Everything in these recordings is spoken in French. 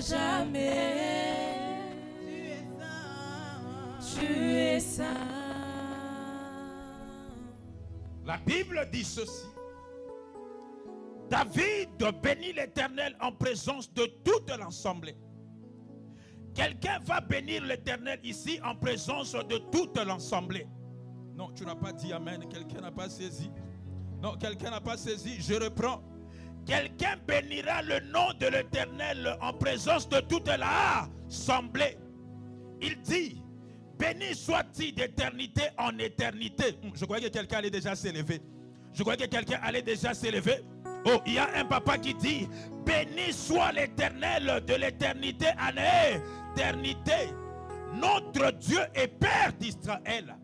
jamais. Tu es saint. La Bible dit ceci. David bénit l'Éternel en présence de toute l'assemblée. Quelqu'un va bénir l'Éternel ici en présence de toute l'assemblée. Non, tu n'as pas dit amen. Quelqu'un n'a pas saisi. Non, quelqu'un n'a pas saisi. Je reprends. Quelqu'un bénira le nom de l'Éternel en présence de toute l'assemblée. Il dit, béni soit-il d'éternité en éternité. Je croyais que quelqu'un allait déjà s'élever. Je croyais que quelqu'un allait déjà s'élever. Oh, il y a un papa qui dit, béni soit l'Éternel de l'éternité en éternité. Notre Dieu et Père d'Israël.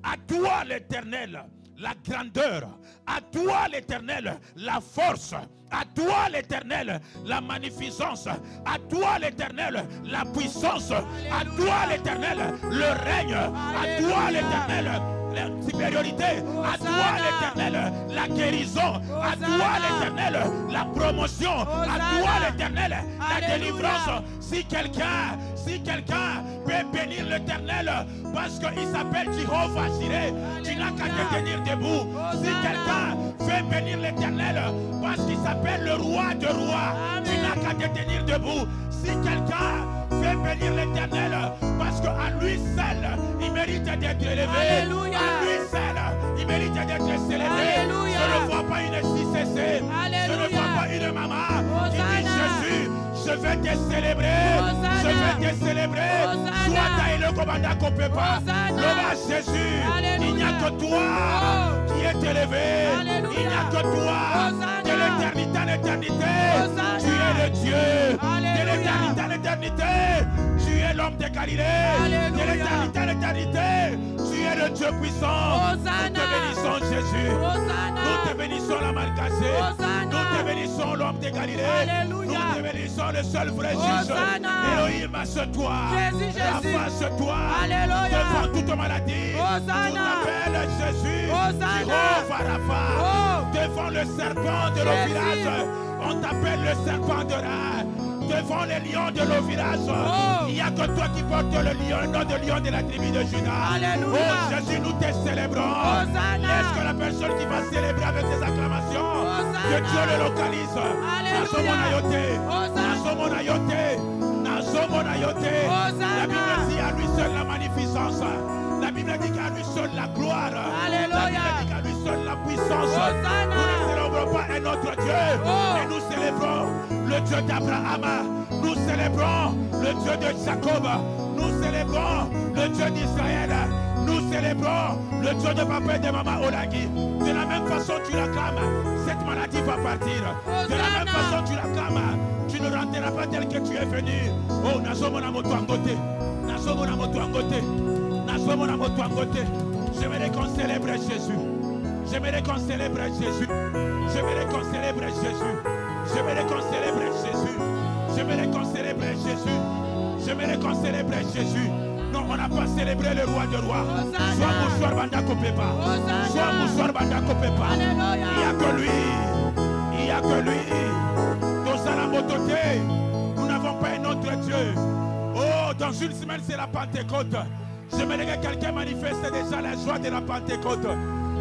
À toi l'Éternel, la grandeur. À toi l'Éternel, la force. À toi l'Éternel, la magnificence. À toi l'Éternel, la puissance. À toi l'Éternel, le règne. À toi l'Éternel, la supériorité. À toi l'Éternel, la guérison. À toi l'Éternel, la promotion. À toi l'Éternel, la délivrance. Si quelqu'un peut bénir l'Éternel parce qu'il s'appelle Jéhovah Jireh, tu n'as qu'à te tenir debout. Si quelqu'un veut bénir l'Éternel parce qu'il s'appelle le roi de rois, tu n'as qu'à te tenir debout. Si quelqu'un veut bénir l'Éternel parce qu'à lui seul il mérite d'être élevé, Alléluia. à lui seul il mérite d'être célébré. Alléluia. Je ne vois pas une CCC, je ne vois pas une maman qui dit Jésus, je vais te célébrer, je vais te célébrer. Sois taillé le commandant qu'on peut pas. Loba Jésus, il n'y a que toi qui est élevé. Alléluia. Il n'y a que toi de l'éternité en éternité. Tu es le Dieu de l'éternité en éternité. Tu es l'homme de Galilée. De l'éternité en éternité. Tu es le Dieu puissant. Nous te bénissons Jésus. Nous te bénissons la Malgassée. Nous te bénissons l'homme de Galilée. Alléluia. Nous te bénissons le seul vrai juge. Elohim, assure-toi. Jésus. Rafa, assure-toi. Alléluia. Devant toute maladie. Hosanna. Tu t'appelles Jésus. Hosanna. Jéhovah Rapha. Devant le serpent de nos Jésus. villages, on t'appelle le serpent de Ra. Devant les lions de nos villages, il n'y a que toi qui portes le lion, nom de lion de la tribu de Juda. Alléluia. Oh Jésus, nous te célébrons. Hosanna. Est-ce que la personne qui va célébrer avec ses acclamations, Hosanna. que Dieu le localise? Alléluia. Hosanna. La Bible dit à lui seul la magnificence. La Bible dit qu'à lui seul la gloire. Alléluia. La Bible dit qu'à lui seul la puissance. Hosanna. Nous ne célébrons pas un autre Dieu, mais nous célébrons le Dieu d'Abraham. Nous célébrons le Dieu de Jacob. Nous célébrons le Dieu d'Israël. Nous célébrons le Dieu de papa et de maman Olagi. De la même façon tu l'acclames, cette maladie va partir. De la même façon tu l'acclames, tu ne rentreras pas tel que tu es venu. Oh, Nazomona Motuangote. Nazomona Motuangote. Nazomona Motuangote. J'aimerais qu'on célèbre Jésus. J'aimerais qu'on célèbre Jésus. J'aimerais qu'on célèbre Jésus. J'aimerais qu'on célèbre Jésus. J'aimerais qu'on célèbre Jésus. J'aimerais qu'on célèbre Jésus. Non, on n'a pas célébré le roi de rois. Soit Moussouar Banda Kopepa. Soit Moussouar Banda Kopepa. Il n'y a que lui. Il n'y a que lui. Dans la mototé, nous n'avons pas un autre Dieu. Oh, dans une semaine, c'est la Pentecôte. J'aimerais que quelqu'un manifeste déjà la joie de la Pentecôte.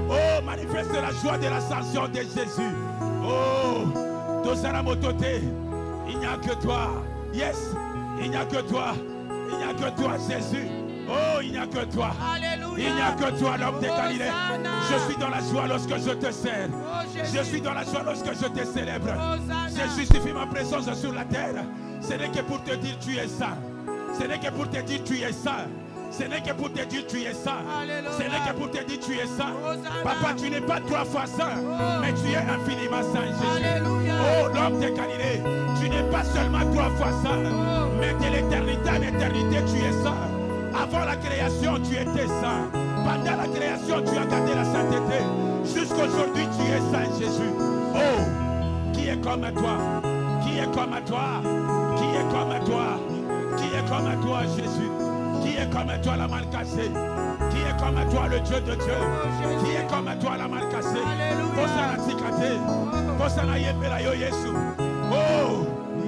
Oh, manifeste la joie de l'ascension de Jésus. Oh, dans la mototé, il n'y a que toi. Yes, il n'y a que toi. Il n'y a que toi, Jésus. Oh, il n'y a que toi. Alléluia. Il n'y a que toi, l'homme de Galilée. Hosanna. Je suis dans la joie lorsque je te sers. Je suis dans la joie lorsque je te célèbre. Hosanna. Je justifie ma présence sur la terre. Ce n'est que pour te dire tu es saint. Ce n'est que pour te dire tu es saint. Ce n'est que pour te dire tu es saint. Alléluia. Ce n'est que pour te dire tu es saint. Hosanna. Papa, tu n'es pas 3 fois saint, mais tu es infiniment saint, Jésus. Alléluia. Oh, l'homme de Galilée, tu n'es pas seulement 3 fois saint, mais de l'éternité en éternité, tu es saint. Avant la création, tu étais saint. Pendant la création, tu as gardé la sainteté. Jusqu'aujourd'hui, tu es saint, Jésus. Oh, qui est comme toi? Qui est comme toi? Qui est comme toi? Qui est comme toi, Jésus? Qui est comme toi, la Malcassée? Qui est comme toi, le Dieu de Dieu? Qui est comme toi, la Malcassée? Posana Tikate, Posana Yepela Yo Yesu. Oh,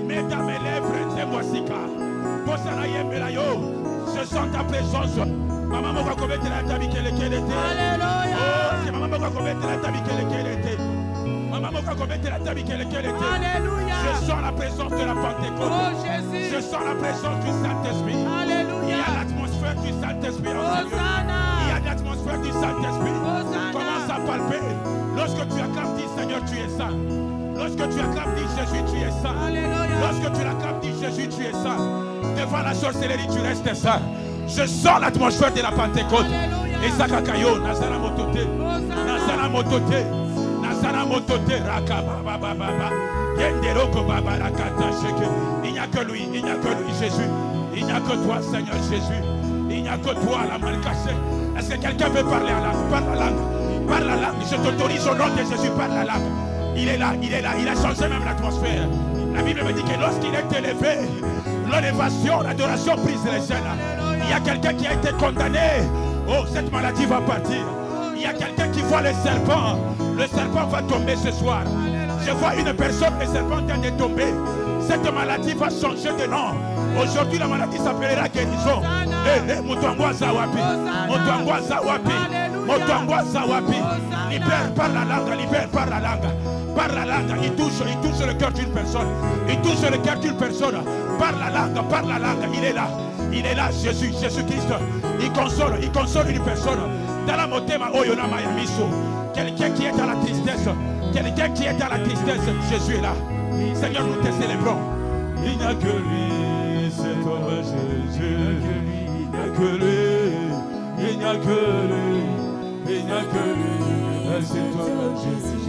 Mets dans mes lèvres, c'est moi Sika. Je sens ta présence. Maman m'a commettre la tabi qu'elle était. Alléluia. Oh, c'est maman m'a commettre la tabi qu'elle était. Maman m'a commettre la tabi qu'elle était. Alléluia. Je sens la présence de la Pentecôte. Oh Jésus. Je sens la présence du Saint-Esprit. Alléluia. Il y a l'atmosphère du Saint-Esprit en ce lieu. Il y a l'atmosphère du Saint-Esprit. Commence à palper. Lorsque tu acclames, dis Seigneur, tu es saint. Lorsque tu acclames, dis Jésus, tu es saint. Alléluia. Lorsque tu acclames, dis Jésus, tu es saint. Devant la sorcellerie, tu restes saint. Je sens l'atmosphère de la Pentecôte. Et Sakakayo, Nazara Motote, Nazara Motote, Nazara Motote, Rakababa, Yenderoko Baba Rakata Sheke. Il n'y a que lui, il n'y a que lui, Jésus. Il n'y a que toi, Seigneur Jésus. Il n'y a que toi, la main cachée. Est-ce que quelqu'un veut parler à langue? Parle la langue. Parle la langue. Je t'autorise au nom de Jésus, parle la langue. Il est là, il est là. Il a changé même l'atmosphère. La Bible me dit que lorsqu'il est élevé, l'élévation, l'adoration brise les chaînes. Il y a quelqu'un qui a été condamné. Oh, cette maladie va partir. Il y a quelqu'un qui voit le serpent. Le serpent va tomber ce soir. Je vois une personne, le serpent vient de tomber. Cette maladie va changer de nom. Aujourd'hui, la maladie s'appellera guérison. Moutouangwa Zawapi. Moutouangwa Zawapi. Moutouangwa Zawapi. Libère par la langue, libère par la langue. Par la langue, il touche le cœur d'une personne. Il touche le cœur d'une personne. Par la langue, il est là, Jésus, Jésus-Christ. Il console une personne. Dans la motema oyona mayamiso. Quelqu'un qui est dans la tristesse, Jésus est là. Seigneur, nous te célébrons. Il n'y a que lui, c'est toi, Jésus. Il n'y a que lui, il n'y a que lui, il n'y a que lui, c'est toi, Jésus.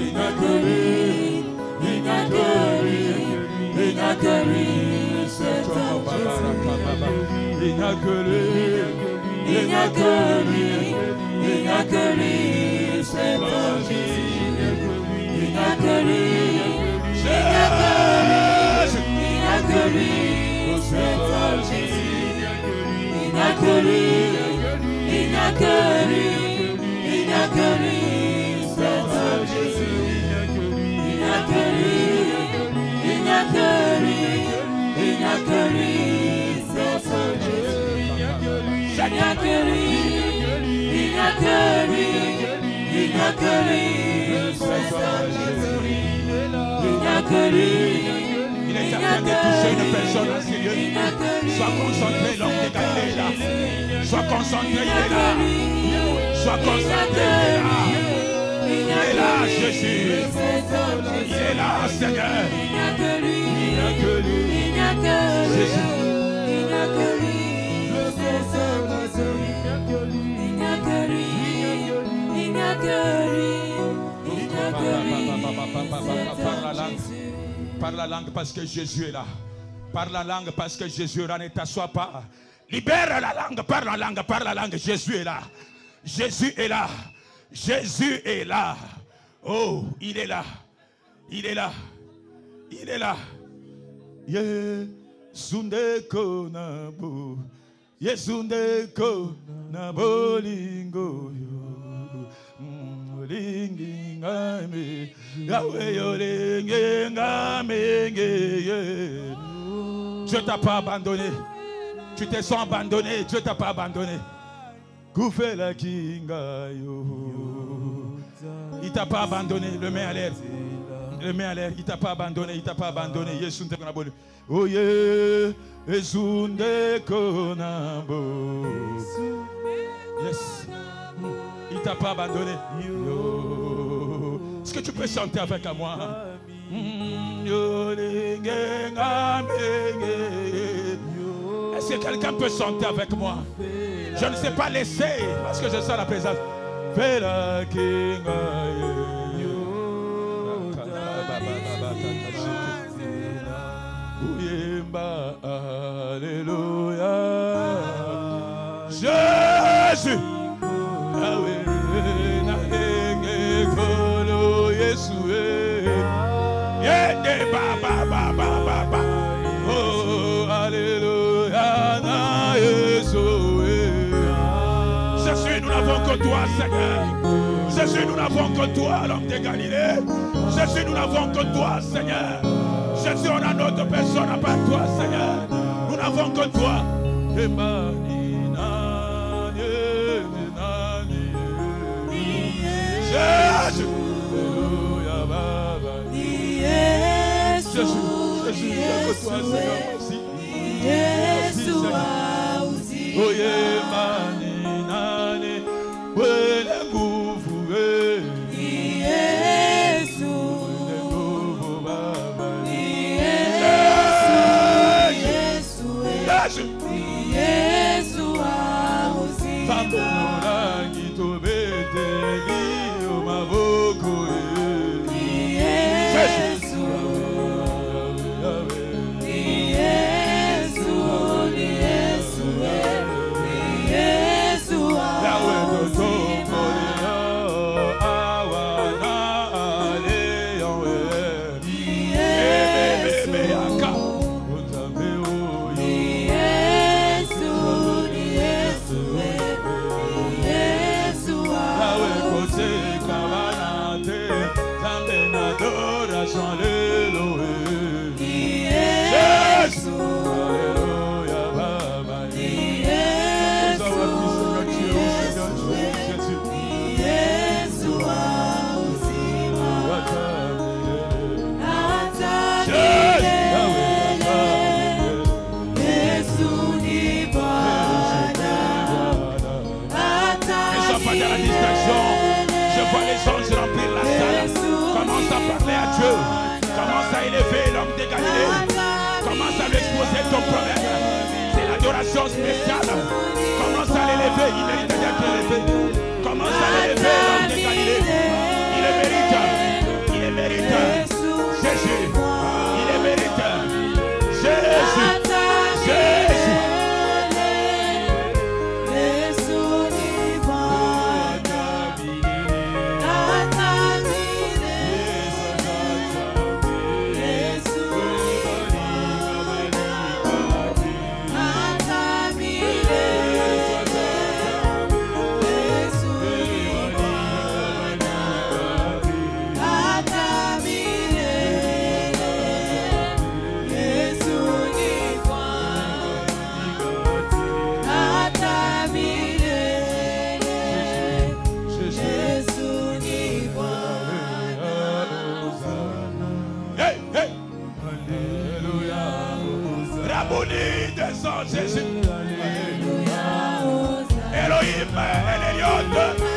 Il n'y a que lui, il n'y a que lui, il n'y a que lui, c'est toi, Jésus. Il n'y a que lui, il n'y a que lui, il n'y a que lui, c'est toi, Jésus. Il n'y a que lui, il n'y a que lui, c'est toi, Jésus. Il n'y a que lui, il n'y a que lui, il n'y a que lui, c'est toi, Jésus. Il n'y a que lui, il n'y a que lui, il n'y a que lui, c'est toi, Jésus. Il n'y a que lui, il n'y a que lui, il n'y a que lui, c'est toi, Jésus. Il n'y a que lui. Il est en train de toucher une personne à ce lieu. Sois concentré, l'homme de Galilée est là. Sois concentré, il est là. Sois concentré, il est là. Il est là, Jésus. Il est là, Seigneur. Il n'y a que lui. Il n'y a que lui. Il n'y a que Jésus. Il n'y a que lui. Il n'y a que lui. Il n'y a que lui. Il n'y a que lui. Il n'y a que lui. Par la langue. Par la langue parce que Jésus est là. Par la langue parce que Jésus est là. Ne t'assois pas. Libère la langue. Par la langue. Par la langue. Jésus est là. Jésus est là. Jésus est là. Oh, il est là. Il est là. Il est là. Yesundeko nabo. Yesundeko nabo lingo yo. Dieu t'a pas abandonné. Tu te sens abandonné. Dieu t'a pas abandonné. Il t'a pas abandonné. Le main à l'air. Le main à l'air. Il t'a pas abandonné. Il t'a pas abandonné. Oh yeah. Yes. Il t'a pas abandonné. Est-ce que tu peux chanter avec moi? Est-ce que quelqu'un peut chanter avec moi? Je ne sais pas laisser parce que je sens la présence. Alléluia. Jésus. Oh, alléluia. Jésus, nous n'avons que toi, Seigneur. Jésus, nous n'avons que toi, l'homme de Galilée. Jésus, nous n'avons que toi, Seigneur. Jésus, on a notre personne à part toi, Seigneur. Nous n'avons que toi. Jésus. Jésus, Jésus, il n'y a que toi, Seigneur. Merci. Merci, Commence à élever l'homme de Galilée. Commence à lui exposer ton problème. C'est l'adoration spéciale. Commence à l'élever. Il mérite d'être élevé. Commence à l'élever l'homme de Galilée. Il le mérite. Il le mérite. Jésus. Il le mérite. Jésus. Jésus. Jésus. Elohim, Eliot.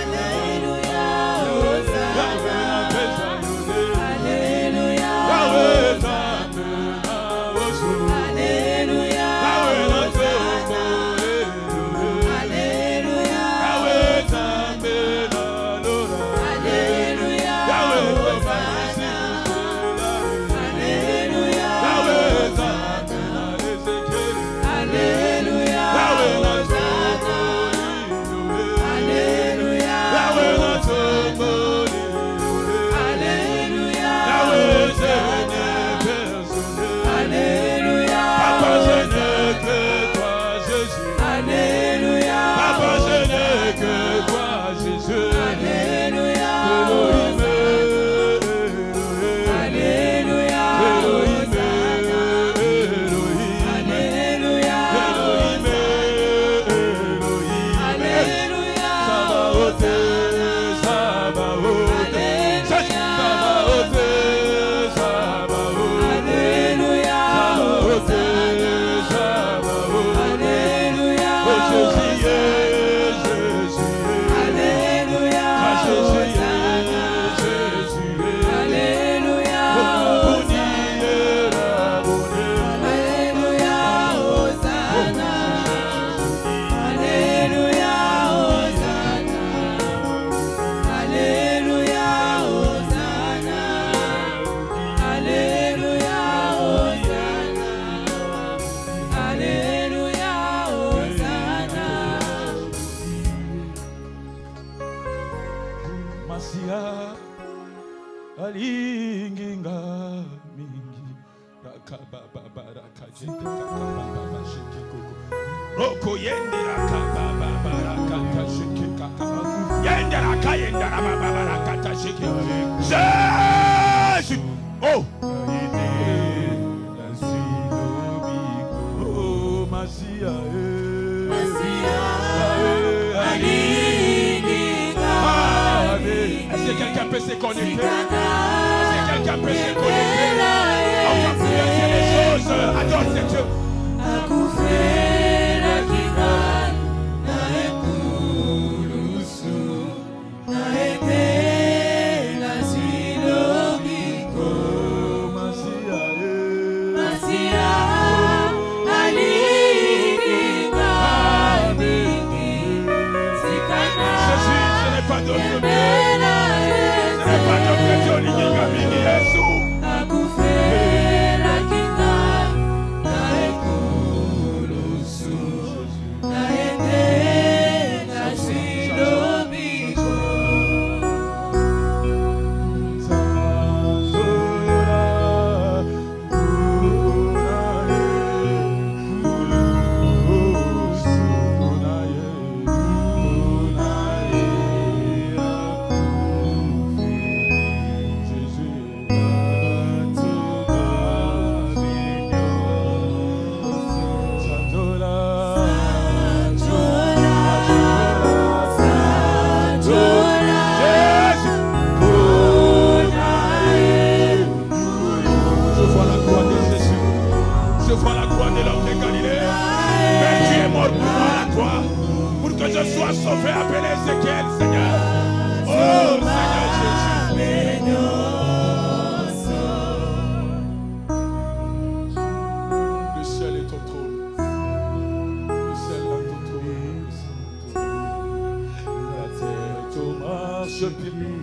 Jésus. Oh. se connecter? Est-ce que quelqu'un peut se connecter? On va prier les choses. Adore ce Dieu.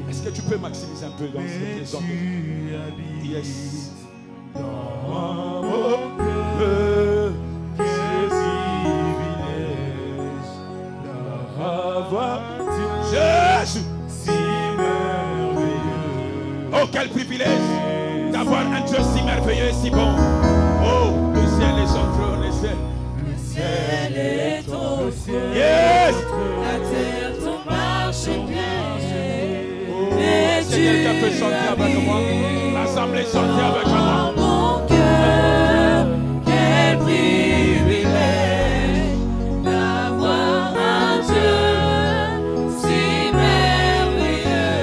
Est-ce que tu peux maximiser un peu dans cette maison? Yes. Dans mon cœur, quel privilège d'avoir Jésus si merveilleux. Oh, quel privilège d'avoir un Dieu si merveilleux et si bon. Oh, le ciel est son trône, le ciel. Le ciel est ton ciel. Yes. La terre ton marche bien. Si quelqu'un peut chanter avec moi, l'assemblée chanter avec moi. Mon cœur, quel privilège d'avoir un Dieu si merveilleux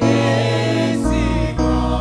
et si grand.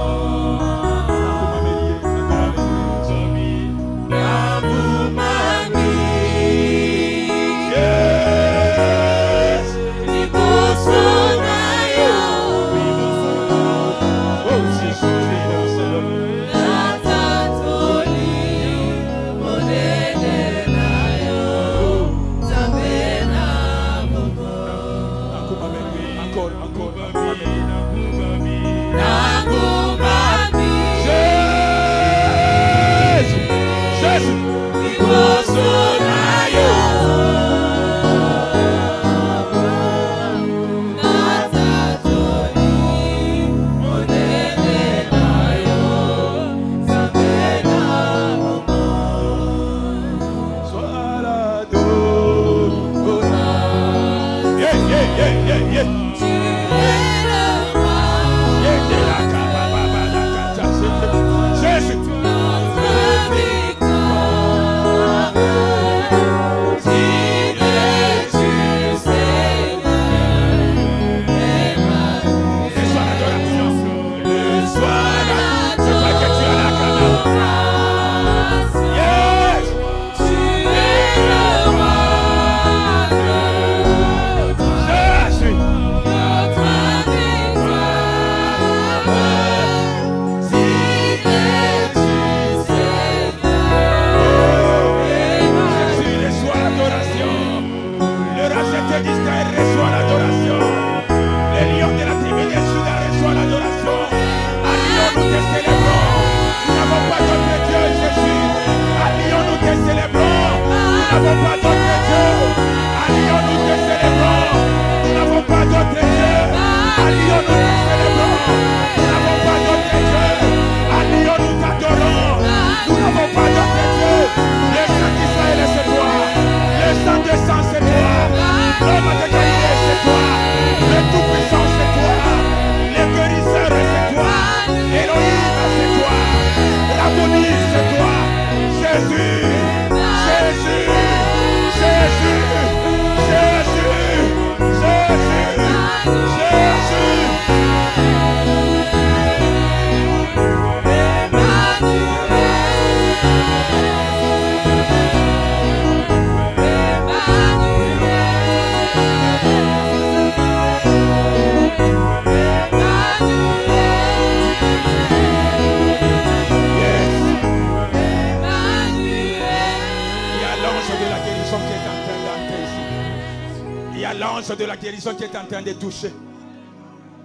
l'ange de la guérison qui est en train de toucher.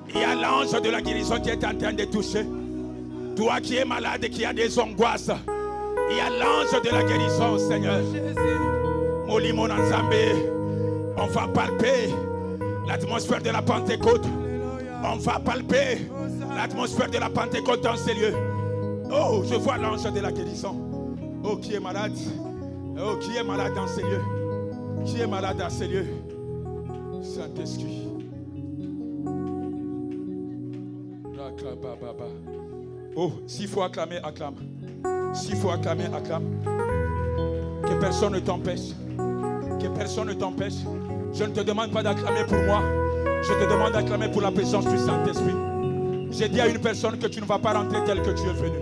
Il y a l'ange de la guérison qui est en train de toucher. Toi qui es malade et qui as des angoisses, il y a l'ange de la guérison, Seigneur. Moli mon Nzambe, on va palper l'atmosphère de la Pentecôte. On va palper l'atmosphère de la Pentecôte dans ces lieux. Oh, je vois l'ange de la guérison. Oh, qui est malade? Oh, qui est malade dans ces lieux? Qui est malade dans ces lieux? Saint-Esprit. Oh, s'il faut acclamer, acclame. S'il faut acclamer, acclame. Que personne ne t'empêche. Que personne ne t'empêche. Je ne te demande pas d'acclamer pour moi. Je te demande d'acclamer pour la présence du Saint-Esprit. J'ai dit à une personne que tu ne vas pas rentrer tel que tu es venu.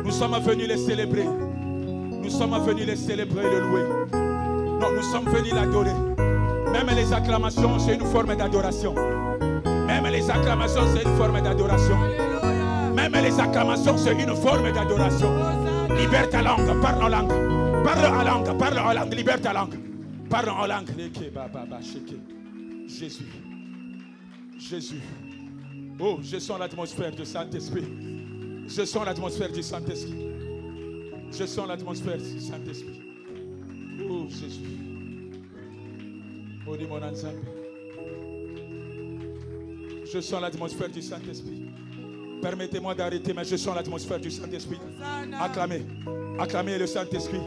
Nous sommes venus les célébrer. Nous sommes venus les célébrer et le louer. Non, nous sommes venus l'adorer. Même les acclamations, c'est une forme d'adoration. Même les acclamations, c'est une forme d'adoration. Même les acclamations, c'est une forme d'adoration. Libère ta langue, parle en langue. Parle en langue, parle en langue, libère ta langue. Parle en langue. Jésus. Jésus. Oh, je sens l'atmosphère du Saint-Esprit. Je sens l'atmosphère du Saint-Esprit. Je sens l'atmosphère du Saint-Esprit. Oh, Jésus. Oh, dis mon Nzambe. Je sens l'atmosphère du Saint-Esprit. Permettez-moi d'arrêter, mais je sens l'atmosphère du Saint-Esprit. Acclamez. Acclamez le Saint-Esprit.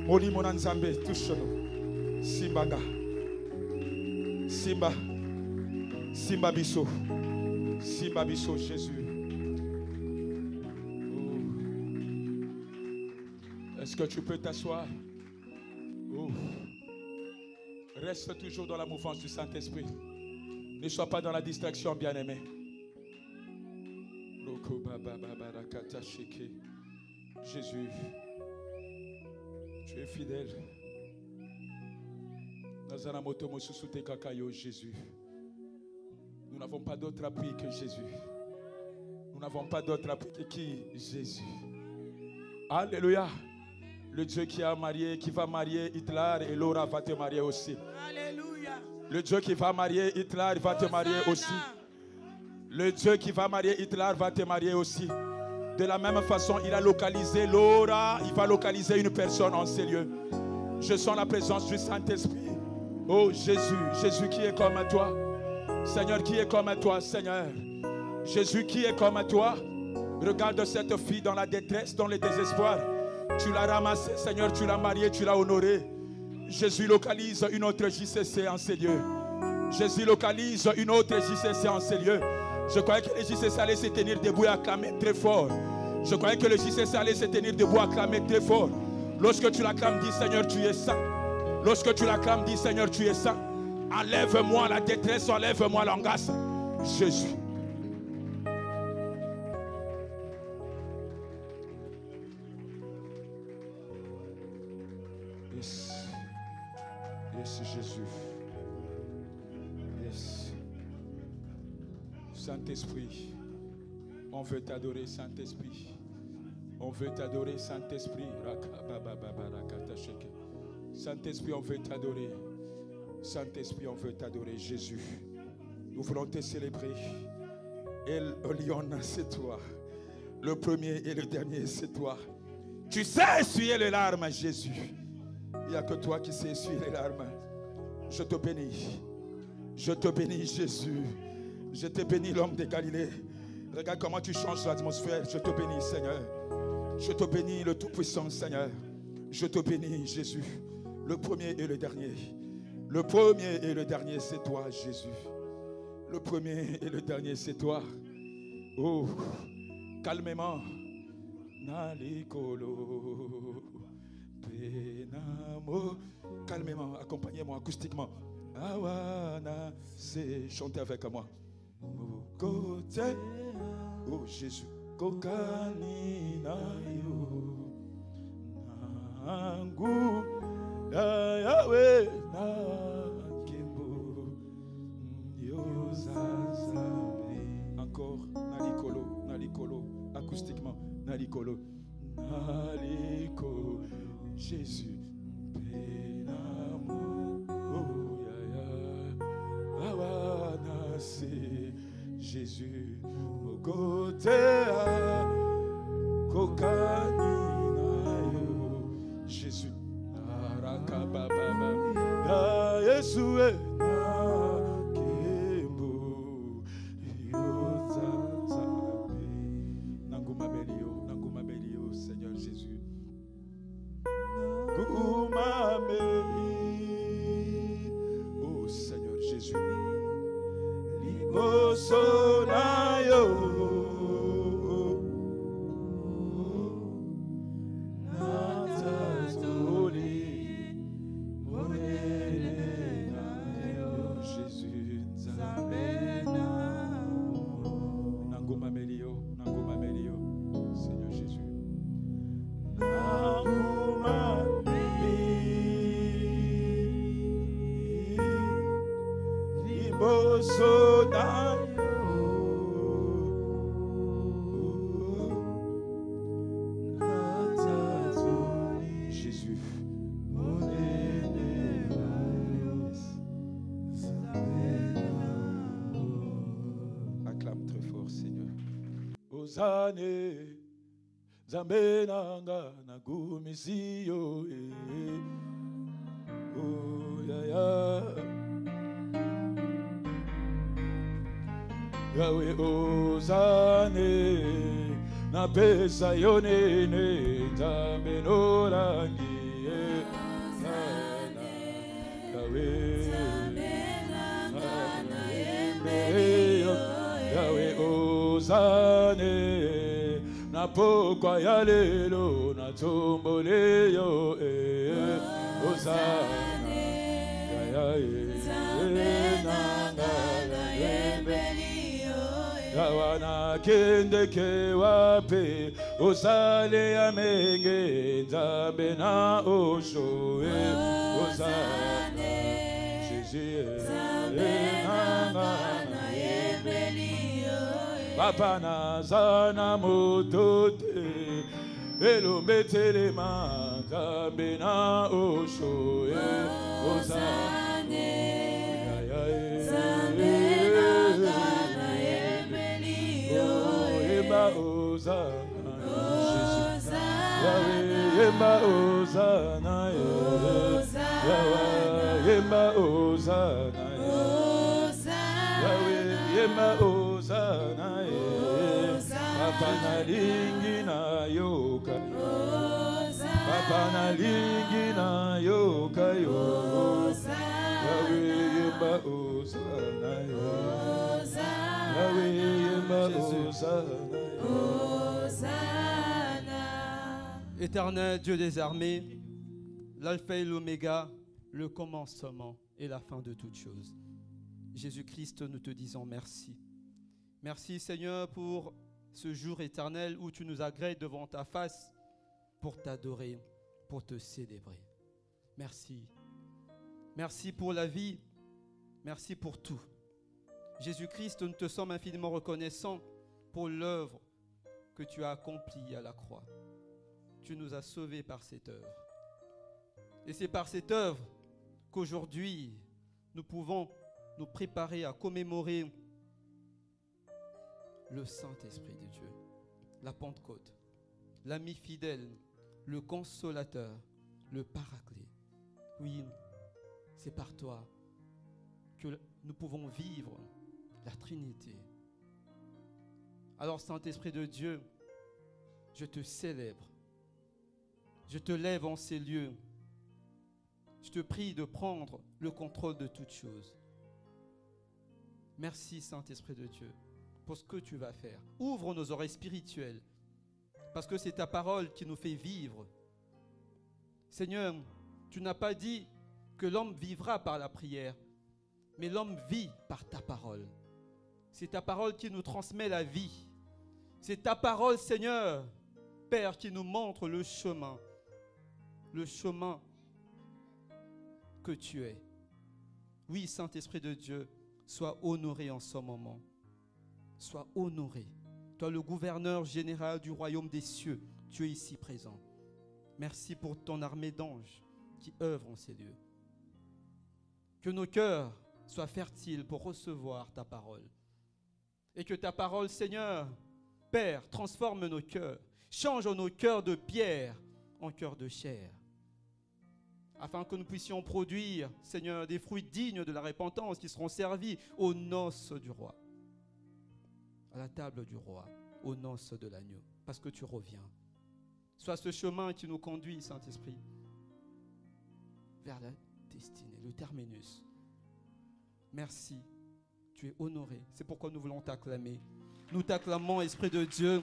Moli mon Nzambe, touche-nous. Simbaga. Simba. Simba Bisso. Simba Bisso, Jésus. Oh. Est-ce que tu peux t'asseoir? Oh. Reste toujours dans la mouvance du Saint-Esprit. Ne sois pas dans la distraction, bien-aimé. Jésus, tu es fidèle. Jésus. Nous n'avons pas d'autre appui que Jésus. Nous n'avons pas d'autre appui que qui? Jésus. Alléluia. Le Dieu qui a marié, qui va marier Hitler et Laura va te marier aussi. Alléluia. Le Dieu qui va marier Hitler va te marier aussi. Le Dieu qui va marier Hitler va te marier aussi. De la même façon, il a localisé Laura, il va localiser une personne en ces lieux. Je sens la présence du Saint-Esprit. Oh Jésus, Jésus qui est comme toi. Seigneur, qui est comme toi, Seigneur. Jésus qui est comme toi. Regarde cette fille dans la détresse, dans le désespoir. Tu l'as ramassée, Seigneur, tu l'as mariée, tu l'as honorée. Jésus localise une autre JCC en ces lieux. Jésus localise une autre JCC en ces lieux. Je croyais que le JCC allait se tenir debout et acclamer très fort. Je croyais que le JCC allait se tenir debout et acclamer très fort. Lorsque tu l'acclames, dis Seigneur, tu es saint. Lorsque tu l'acclames, dis Seigneur, tu es saint. Enlève-moi la détresse, enlève-moi l'angoisse. Jésus. Yes. Yes, Jésus. Yes. Saint-Esprit, on veut t'adorer, Saint-Esprit. On veut t'adorer, Saint-Esprit. Saint-Esprit, on veut t'adorer. Saint-Esprit, on veut t'adorer, Jésus. Nous voulons te célébrer. El Elion, c'est toi. Le premier et le dernier, c'est toi. Tu sais essuyer les larmes, Jésus. Il n'y a que toi qui sais essuyer les larmes. Je te bénis. Je te bénis, Jésus. Je te bénis, l'homme de Galilée. Regarde comment tu changes l'atmosphère. Je te bénis, Seigneur. Je te bénis, le Tout-Puissant, Seigneur. Je te bénis, Jésus. Le premier et le dernier. Le premier et le dernier, c'est toi, Jésus. Le premier et le dernier, c'est toi. Oh, calmement. Nalikolo, Penamo. Calmement, accompagnez-moi acoustiquement. Awana, c'est chanter avec moi. Côté, oh Jésus, Kokani nayo, Nangu, Yahweh, Nakimbo, Yosazabe. Encore, Nalikolo, Nalikolo, acoustiquement, Nalikolo, Naliko, Jésus, Penamo, oh ya ya, Jésus, mon côté à kokani na yo. Jésus, arakababa, ya Yesu na kembo, yozazabe. Nanguma belio, Seigneur Jésus. Oh Seigneur Jésus, Libosonayo, Natazoli, Morenayo, Jésus, Zabena, Nangoma Melio, Seigneur Jésus. Jésus, acclame très fort, Seigneur. Osane, Zamenanga, Nagumisiyo, oh ya ya. Yahweh Osane, na pesa yonene, Zamenorangi, Yahweh Osane, na pokwa ya lelo, na tombole yo, Osane, Yawana kende ke wape osale ya menge nzambe na osho osane Jésus Papa nazana motote elombe telema nzambe na osho osane Osana, Jésus, Yahweh, Osana, Yahweh, Osana, Yahweh, Osana, Papa na lingi na yoka, Papa na lingi na yoka yo, Yahweh, Osana, Éternel Dieu des armées, l'alpha et l'oméga, le commencement et la fin de toutes choses. Jésus-Christ, nous te disons merci. Merci Seigneur pour ce jour éternel où tu nous agrées devant ta face pour t'adorer, pour te célébrer. Merci. Merci pour la vie. Merci pour tout. Jésus-Christ, nous te sommes infiniment reconnaissants pour l'œuvre que tu as accomplie à la croix. Tu nous as sauvés par cette œuvre. Et c'est par cette œuvre qu'aujourd'hui, nous pouvons nous préparer à commémorer le Saint-Esprit de Dieu, la Pentecôte, l'ami fidèle, le consolateur, le paraclet. Oui, c'est par toi que nous pouvons vivre la Trinité. Alors, Saint-Esprit de Dieu, je te célèbre. Je te lève en ces lieux. Je te prie de prendre le contrôle de toutes choses. Merci, Saint-Esprit de Dieu, pour ce que tu vas faire. Ouvre nos oreilles spirituelles, parce que c'est ta parole qui nous fait vivre. Seigneur, tu n'as pas dit que l'homme vivra par la prière, mais l'homme vit par ta parole. C'est ta parole qui nous transmet la vie. C'est ta parole, Seigneur, Père, qui nous montre le chemin que tu es. Oui, Saint-Esprit de Dieu, sois honoré en ce moment. Sois honoré. Toi, le gouverneur général du royaume des cieux, tu es ici présent. Merci pour ton armée d'anges qui œuvrent en ces lieux. Que nos cœurs soient fertiles pour recevoir ta parole. Et que ta parole, Seigneur, Père, transforme nos cœurs. Change nos cœurs de pierre en cœurs de chair. Afin que nous puissions produire, Seigneur, des fruits dignes de la repentance qui seront servis aux noces du roi. À la table du roi, aux noces de l'agneau. Parce que tu reviens. Soit ce chemin qui nous conduit, Saint-Esprit, vers la destinée, le terminus. Merci. Tu es honoré. C'est pourquoi nous voulons t'acclamer. Nous t'acclamons, Esprit de Dieu.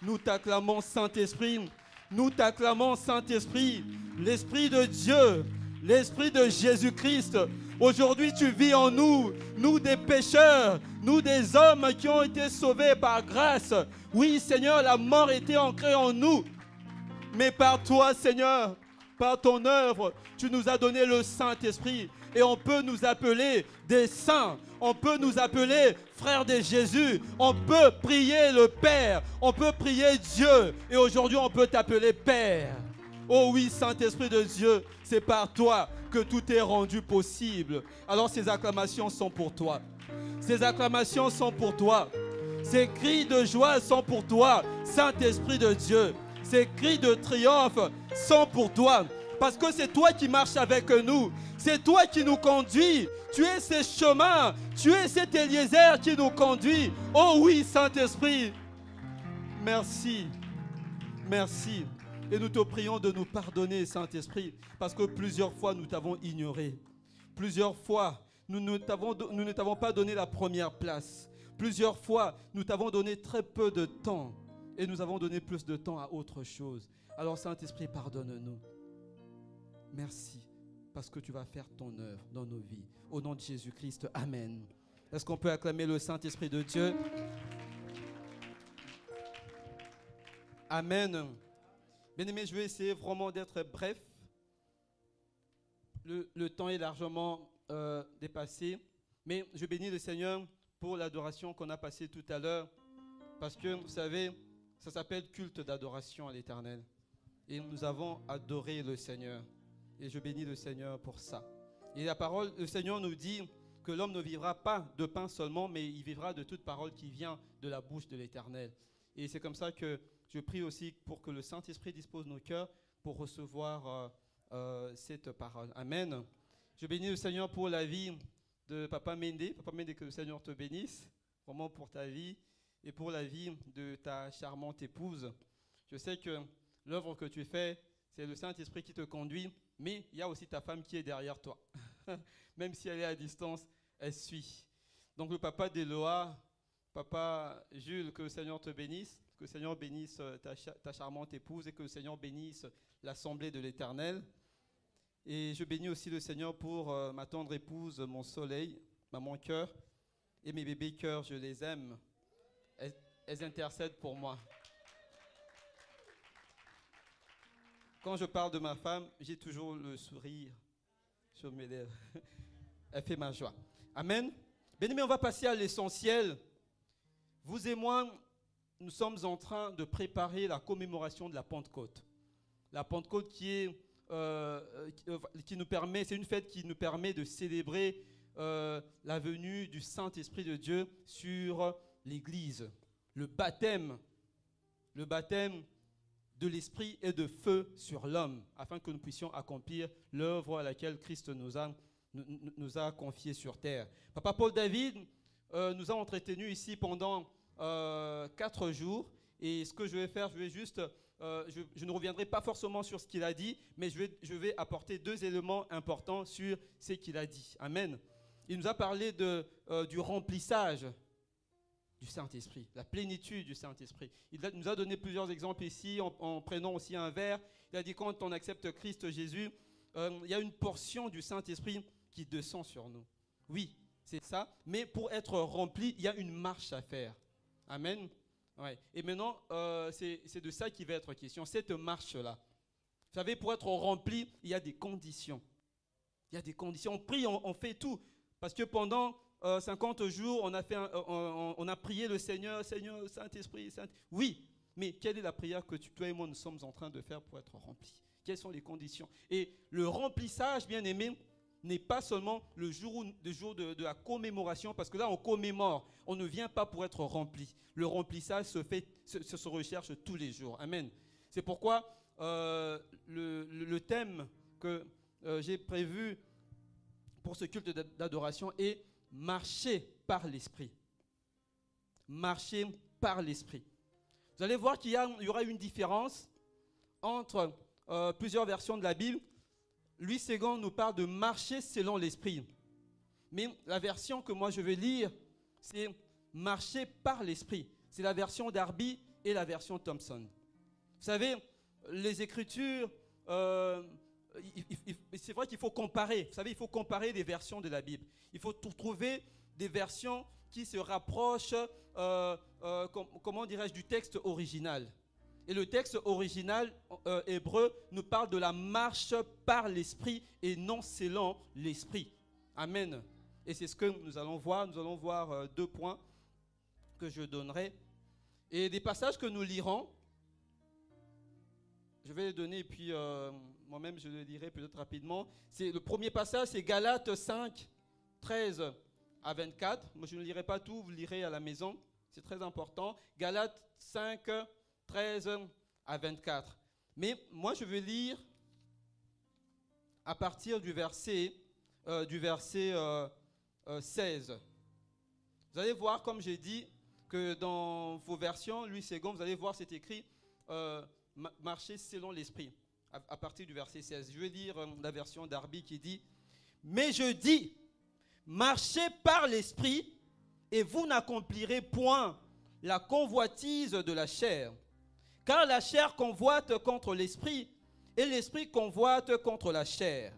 Nous t'acclamons, Saint-Esprit. Nous t'acclamons, Saint-Esprit. L'Esprit de Dieu, l'Esprit de Jésus-Christ. Aujourd'hui, tu vis en nous, nous des pécheurs, nous des hommes qui ont été sauvés par grâce. Oui, Seigneur, la mort était ancrée en nous. Mais par toi, Seigneur, par ton œuvre, tu nous as donné le Saint-Esprit. Et on peut nous appeler des saints. On peut nous appeler frères de Jésus. On peut prier le Père. On peut prier Dieu. Et aujourd'hui, on peut t'appeler Père. Oh oui, Saint-Esprit de Dieu, c'est par toi que tout est rendu possible. Alors ces acclamations sont pour toi. Ces acclamations sont pour toi. Ces cris de joie sont pour toi, Saint-Esprit de Dieu. Ces cris de triomphe sont pour toi. Parce que c'est toi qui marches avec nous. C'est toi qui nous conduis. Tu es ces chemins. Tu es cet Eliezer qui nous conduit. Oh oui, Saint-Esprit. Merci. Merci. Et nous te prions de nous pardonner, Saint-Esprit, parce que plusieurs fois nous t'avons ignoré. Plusieurs fois, nous ne t'avons pas donné la première place. Plusieurs fois, nous t'avons donné très peu de temps. Et nous avons donné plus de temps à autre chose. Alors, Saint-Esprit, pardonne-nous. Merci, parce que tu vas faire ton œuvre dans nos vies. Au nom de Jésus-Christ, Amen. Est-ce qu'on peut acclamer le Saint-Esprit de Dieu? Amen. Bien-aimés, je vais essayer vraiment d'être bref. Le temps est largement dépassé. Mais je bénis le Seigneur pour l'adoration qu'on a passée tout à l'heure. Parce que, vous savez, ça s'appelle culte d'adoration à l'Éternel. Et nous avons adoré le Seigneur. Et je bénis le Seigneur pour ça. Et la parole, le Seigneur nous dit que l'homme ne vivra pas de pain seulement, mais il vivra de toute parole qui vient de la bouche de l'Éternel. Et c'est comme ça que je prie aussi pour que le Saint-Esprit dispose nos cœurs pour recevoir cette parole. Amen. Je bénis le Seigneur pour la vie de Papa Mende. Papa Mende, que le Seigneur te bénisse, vraiment pour ta vie et pour la vie de ta charmante épouse. Je sais que l'œuvre que tu fais, c'est le Saint-Esprit qui te conduit, mais il y a aussi ta femme qui est derrière toi. Même si elle est à distance, elle suit. Donc le papa d'Eloa, Papa Jules, que le Seigneur te bénisse. Que le Seigneur bénisse ta charmante épouse et que le Seigneur bénisse l'assemblée de l'Éternel. Et je bénis aussi le Seigneur pour ma tendre épouse, mon soleil, mon cœur et mes bébés cœurs, je les aime. Elles intercèdent pour moi. Quand je parle de ma femme, j'ai toujours le sourire sur mes lèvres. Elle fait ma joie. Amen. Bien-aimés, on va passer à l'essentiel. Vous et moi, nous sommes en train de préparer la commémoration de la Pentecôte. La Pentecôte qui nous permet, c'est une fête qui nous permet de célébrer la venue du Saint-Esprit de Dieu sur l'Église. Le baptême de l'Esprit et de feu sur l'homme, afin que nous puissions accomplir l'œuvre à laquelle Christ nous a confié sur terre. Papa Paul David nous a entretenus ici pendant 4 jours, et ce que je vais faire, je vais juste, je ne reviendrai pas forcément sur ce qu'il a dit, mais je vais apporter 2 éléments importants sur ce qu'il a dit. Amen. Il nous a parlé du remplissage du Saint-Esprit, la plénitude du Saint-Esprit. Il nous a donné plusieurs exemples ici, en prenant aussi un verre. Il a dit quand on accepte Christ Jésus, il y a une portion du Saint-Esprit qui descend sur nous. Oui, c'est ça, mais pour être rempli, il y a une marche à faire. Amen. Ouais. Et maintenant, c'est de ça qui va être question, cette marche-là. Vous savez, pour être rempli, il y a des conditions. Il y a des conditions. On prie, on fait tout. Parce que pendant 50 jours, on a prié le Seigneur, Seigneur, Saint-Esprit, Oui, mais quelle est la prière que toi et moi, nous sommes en train de faire pour être remplis? Quelles sont les conditions? Et le remplissage, bien aimé, n'est pas seulement le jour de la commémoration, parce que là, on commémore. On ne vient pas pour être rempli. Le remplissage se recherche tous les jours. Amen. C'est pourquoi le thème que j'ai prévu pour ce culte d'adoration est « Marcher par l'Esprit ». Marcher par l'Esprit. Vous allez voir qu'il y aura une différence entre plusieurs versions de la Bible. Louis Séguin nous parle de marcher selon l'Esprit. Mais la version que moi je vais lire, c'est marcher par l'Esprit. C'est la version Darby et la version Thompson. Vous savez, les Écritures, c'est vrai qu'il faut comparer. Vous savez, il faut comparer des versions de la Bible. Il faut trouver des versions qui se rapprochent, comment dirais-je, du texte original. Et le texte original hébreu nous parle de la marche par l'Esprit et non selon l'Esprit. Amen. Et c'est ce que nous allons voir. Nous allons voir 2 points que je donnerai. Et des passages que nous lirons. Je vais les donner et puis moi-même je les lirai peut-être rapidement. Le premier passage, c'est Galates 5, 13 à 24. Moi je ne lirai pas tout, vous le lirez à la maison. C'est très important. Galates 5, 13 à 24. Mais moi je vais lire à partir du verset 16. Vous allez voir, comme j'ai dit, que dans vos versions, Louis Séguin, vous allez voir, c'est écrit marcher selon l'Esprit, à partir du verset 16. Je vais lire la version Darby qui dit « Mais je dis, marchez par l'Esprit, et vous n'accomplirez point la convoitise de la chair. Car la chair convoite contre l'Esprit, et l'Esprit convoite contre la chair.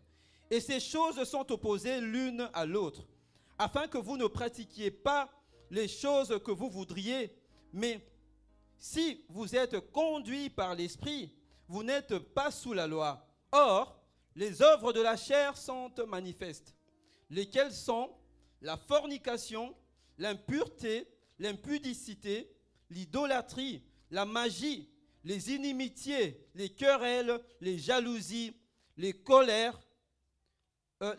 Et ces choses sont opposées l'une à l'autre, afin que vous ne pratiquiez pas les choses que vous voudriez. Mais si vous êtes conduits par l'Esprit, vous n'êtes pas sous la loi. Or, les œuvres de la chair sont manifestes, lesquelles sont la fornication, l'impureté, l'impudicité, l'idolâtrie, la magie, les inimitiés, les querelles, les jalousies, les colères,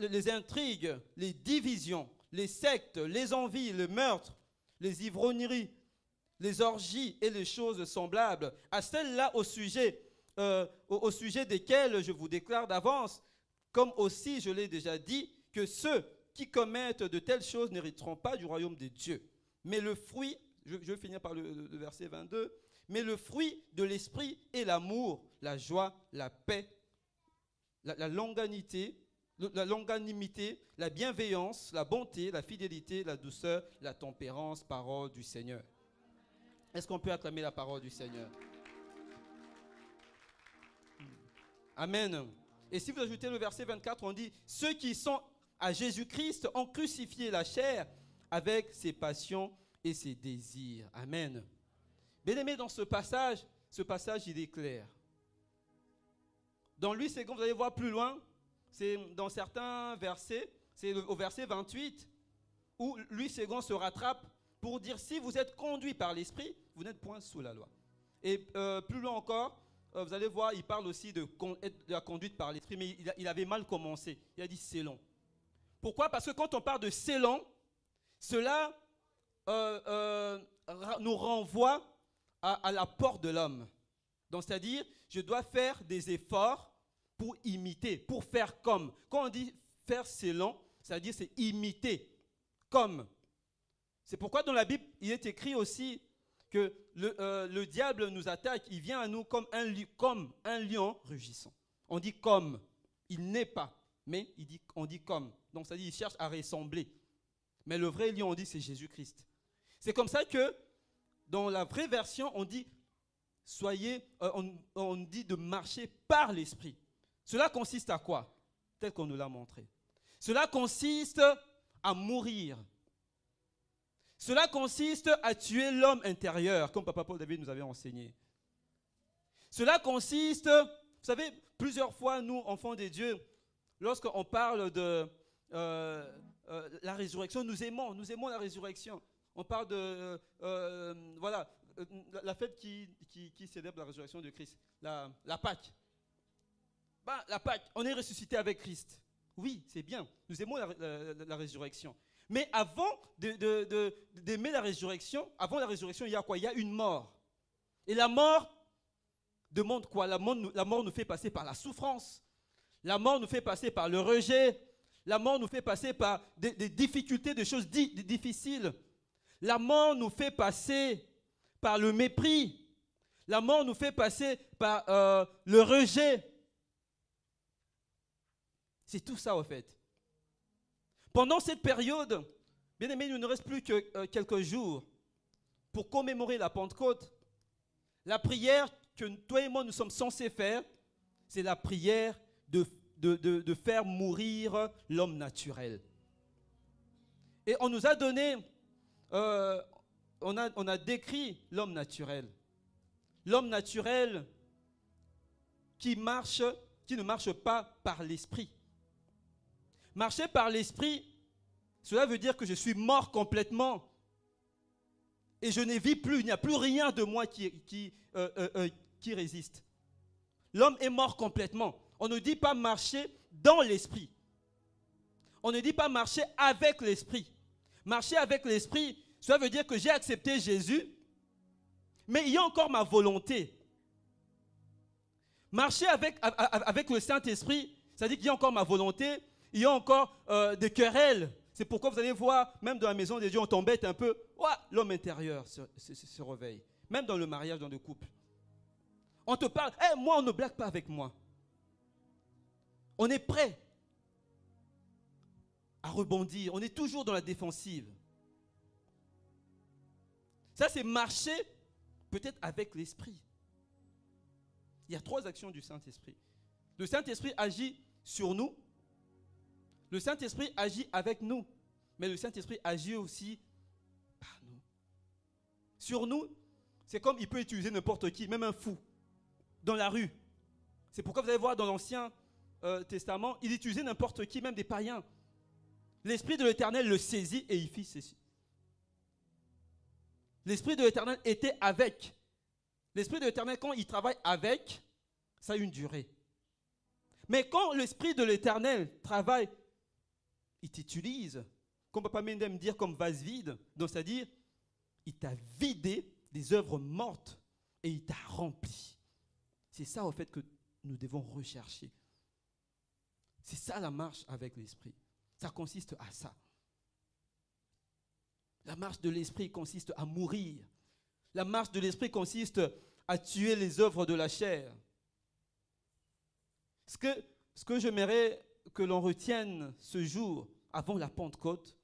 les intrigues, les divisions, les sectes, les envies, le meurtre, les ivrogneries, les orgies et les choses semblables, à celles-là au sujet desquelles je vous déclare d'avance, comme aussi je l'ai déjà dit, que ceux qui commettent de telles choses n'hériteront pas du royaume de Dieu. Mais le fruit, je vais finir par le verset 22, mais le fruit de l'esprit est l'amour, la joie, la paix, la longanimité, la bienveillance, la bonté, la fidélité, la douceur, la tempérance, parole du Seigneur. Est-ce qu'on peut acclamer la parole du Seigneur? Amen. Et si vous ajoutez le verset 24, on dit, ceux qui sont à Jésus-Christ ont crucifié la chair avec ses passions et ses désirs. Amen. Bien-aimés, dans ce passage, il est clair. Dans lui, c'est quand vous allez voir plus loin, c'est dans certains versets, c'est au verset 28, où lui, Séguin se rattrape pour dire, si vous êtes conduit par l'Esprit, vous n'êtes point sous la loi. Et plus loin encore, vous allez voir, il parle aussi de la conduite par l'Esprit, mais il avait mal commencé. Il a dit selon. Pourquoi? Parce que quand on parle de selon, cela nous renvoie à la porte de l'homme. Donc, c'est-à-dire, je dois faire des efforts pour imiter, pour faire comme. Quand on dit faire selon, c'est-à-dire c'est imiter comme. C'est pourquoi dans la Bible, il est écrit aussi que le diable nous attaque, il vient à nous comme un lion rugissant. On dit comme, il n'est pas, mais on dit comme. Donc ça dit, il cherche à ressembler. Mais le vrai lion, on dit, c'est Jésus-Christ. C'est comme ça que dans la vraie version, on dit, on dit de marcher par l'Esprit. Cela consiste à quoi? Tel qu'on nous l'a montré. Cela consiste à mourir. Cela consiste à tuer l'homme intérieur, comme Papa Paul David nous avait enseigné. Cela consiste, vous savez, plusieurs fois, nous, enfants de Dieu, lorsqu'on parle de la résurrection, nous aimons la résurrection. On parle de, la fête qui célèbre la résurrection de Christ, la Pâque. La Pâque, on est ressuscité avec Christ. Oui, c'est bien. Nous aimons la résurrection. Mais avant d'aimer la résurrection, avant la résurrection, il y a quoi? Il y a une mort. Et la mort demande quoi? La mort nous fait passer par la souffrance. La mort nous fait passer par le rejet. La mort nous fait passer par des difficultés, des choses difficiles. La mort nous fait passer par le mépris. La mort nous fait passer par le rejet. C'est tout ça, en fait. Pendant cette période, bien aimé, il ne nous reste plus que quelques jours pour commémorer la Pentecôte. La prière que toi et moi nous sommes censés faire, c'est la prière de faire mourir l'homme naturel. Et on nous a donné, on a décrit l'homme naturel. L'homme naturel qui ne marche pas par l'esprit. Marcher par l'esprit, cela veut dire que je suis mort complètement. Et je ne vis plus, il n'y a plus rien de moi qui résiste. L'homme est mort complètement. On ne dit pas marcher dans l'esprit. On ne dit pas marcher avec l'esprit. Marcher avec l'esprit, cela veut dire que j'ai accepté Jésus, mais il y a encore ma volonté. Marcher avec le Saint-Esprit, ça dit qu'il y a encore ma volonté, il y a encore des querelles. C'est pourquoi vous allez voir, même dans la maison des dieux, on t'embête un peu. Ouah, l'homme intérieur se réveille. Même dans le mariage, dans le couple. On te parle, moi, on ne blague pas avec moi. On est prêt à rebondir. On est toujours dans la défensive. Ça, c'est marcher peut-être avec l'esprit. Il y a 3 actions du Saint-Esprit. Le Saint-Esprit agit sur nous. Le Saint-Esprit agit avec nous. Mais le Saint-Esprit agit aussi par nous. Sur nous, c'est comme il peut utiliser n'importe qui, même un fou, dans la rue. C'est pourquoi vous allez voir dans l'Ancien Testament, il utilisait n'importe qui, même des païens. L'Esprit de l'Éternel le saisit et il fit ceci. L'Esprit de l'Éternel était avec. L'Esprit de l'Éternel, quand il travaille avec, ça a une durée. Mais quand l'Esprit de l'Éternel travaille, il t'utilise, comme Papa Mendem dire, comme vase vide. Donc c'est-à-dire, il t'a vidé des œuvres mortes et il t'a rempli. C'est ça, au fait, que nous devons rechercher. C'est ça la marche avec l'Esprit. Ça consiste à ça. La marche de l'Esprit consiste à mourir. La marche de l'Esprit consiste à tuer les œuvres de la chair. Ce que j'aimerais que l'on retienne ce jour, avant la Pentecôte,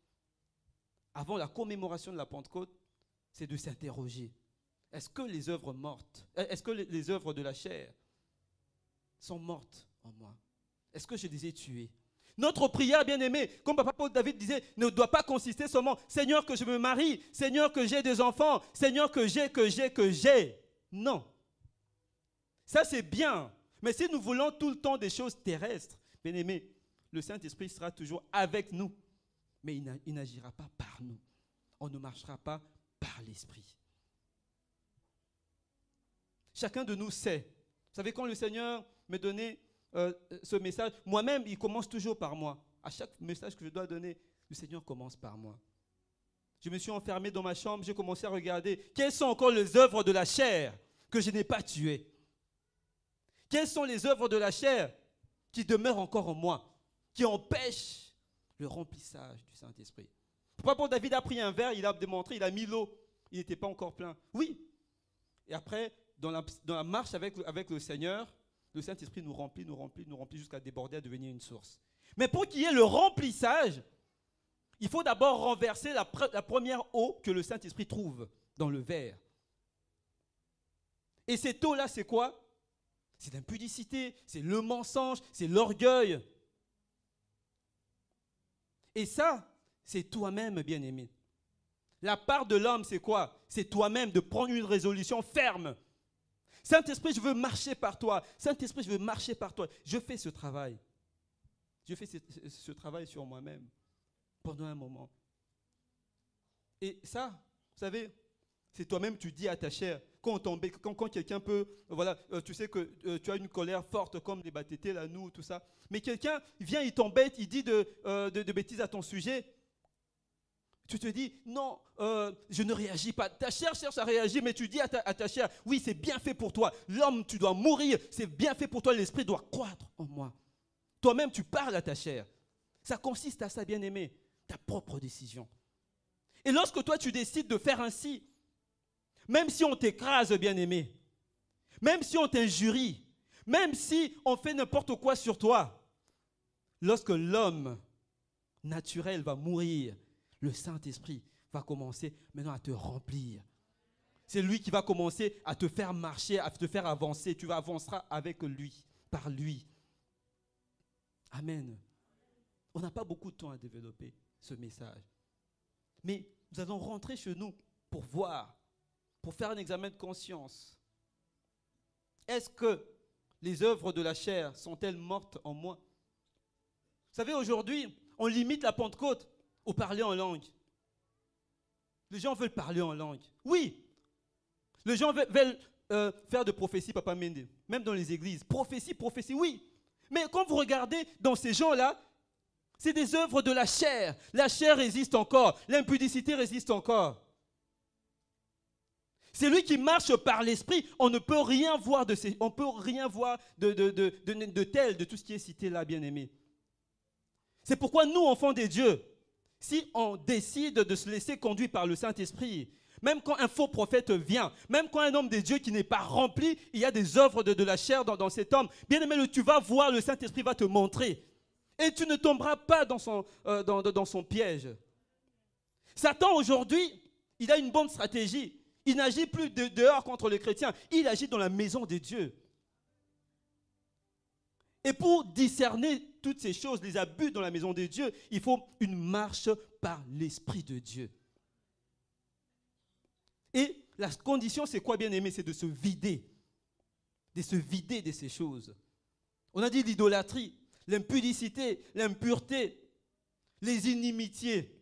avant la commémoration de la Pentecôte, c'est de s'interroger. Est-ce que les œuvres mortes, est-ce que les œuvres de la chair sont mortes en moi? Est-ce que je les ai tuées? Notre prière, bien-aimée, comme Papa Paul David disait, ne doit pas consister seulement « Seigneur, que je me marie, Seigneur, que j'ai des enfants, Seigneur, que j'ai. » Non. Ça, c'est bien. Mais si nous voulons tout le temps des choses terrestres, bien-aimés, le Saint-Esprit sera toujours avec nous. Mais il n'agira pas par nous. On ne marchera pas par l'Esprit. Chacun de nous sait. Vous savez, quand le Seigneur me donnait ce message, moi-même, il commence toujours par moi. À chaque message que je dois donner, le Seigneur commence par moi. Je me suis enfermé dans ma chambre, j'ai commencé à regarder quelles sont encore les œuvres de la chair que je n'ai pas tuées. Quelles sont les œuvres de la chair qui demeurent encore en moi, qui empêchent le remplissage du Saint-Esprit. Pourquoi David a pris un verre, il a démontré, il a mis l'eau, il n'était pas encore plein. Oui. Et après, dans la marche avec le Seigneur, le Saint-Esprit nous remplit jusqu'à déborder, à devenir une source. Mais pour qu'il y ait le remplissage, il faut d'abord renverser la première eau que le Saint-Esprit trouve dans le verre. Et cette eau-là, c'est quoi? C'est l'impudicité, c'est le mensonge, c'est l'orgueil. Et ça, c'est toi-même, bien-aimé. La part de l'homme, c'est quoi? C'est toi-même de prendre une résolution ferme. Saint-Esprit, je veux marcher par toi. Saint-Esprit, je veux marcher par toi. Je fais ce travail. Je fais ce travail sur moi-même pendant un moment. Et ça, vous savez, c'est toi-même, tu dis à ta chair. Quand quelqu'un peut, voilà, tu sais que tu as une colère forte comme les Batétés, là, nous, tout ça. Mais quelqu'un vient, il t'embête, il dit de bêtises à ton sujet. Tu te dis, non, je ne réagis pas. Ta chair cherche à réagir, mais tu dis à ta chair, oui, c'est bien fait pour toi. L'homme, tu dois mourir, c'est bien fait pour toi. L'esprit doit croître en moi. Toi-même, tu parles à ta chair. Ça consiste à ça, bien-aimé, ta propre décision. Et lorsque toi, tu décides de faire ainsi, même si on t'écrase, bien-aimé, même si on t'injurie, même si on fait n'importe quoi sur toi, lorsque l'homme naturel va mourir, le Saint-Esprit va commencer maintenant à te remplir. C'est lui qui va commencer à te faire marcher, à te faire avancer. Tu avanceras avec lui, par lui. Amen. On n'a pas beaucoup de temps à développer ce message. Mais nous allons rentrer chez nous pour voir, pour faire un examen de conscience. Est-ce que les œuvres de la chair sont-elles mortes en moi? Vous savez, aujourd'hui, on limite la Pentecôte au parler en langue. Les gens veulent parler en langue. Oui. Les gens veulent faire de prophétie, Papa Mende. Même dans les églises. Prophétie, oui. Mais quand vous regardez dans ces gens-là, c'est des œuvres de la chair. La chair résiste encore. L'impudicité résiste encore. C'est lui qui marche par l'esprit. On ne peut rien voir de tel, de tout ce qui est cité là, bien-aimé. C'est pourquoi nous, enfants des dieux, si on décide de se laisser conduire par le Saint-Esprit, même quand un faux prophète vient, même quand un homme de Dieu qui n'est pas rempli, il y a des œuvres de la chair dans cet homme, bien aimé, tu vas voir, le Saint-Esprit va te montrer. Et tu ne tomberas pas dans son piège. Satan, aujourd'hui, il a une bonne stratégie. Il n'agit plus dehors contre les chrétiens, il agit dans la maison de Dieu. Et pour discerner toutes ces choses, les abus dans la maison de Dieu, il faut une marche par l'Esprit de Dieu. Et la condition, c'est quoi, bien-aimé? C'est de se vider. De se vider de ces choses. On a dit l'idolâtrie, l'impudicité, l'impureté, les inimitiés.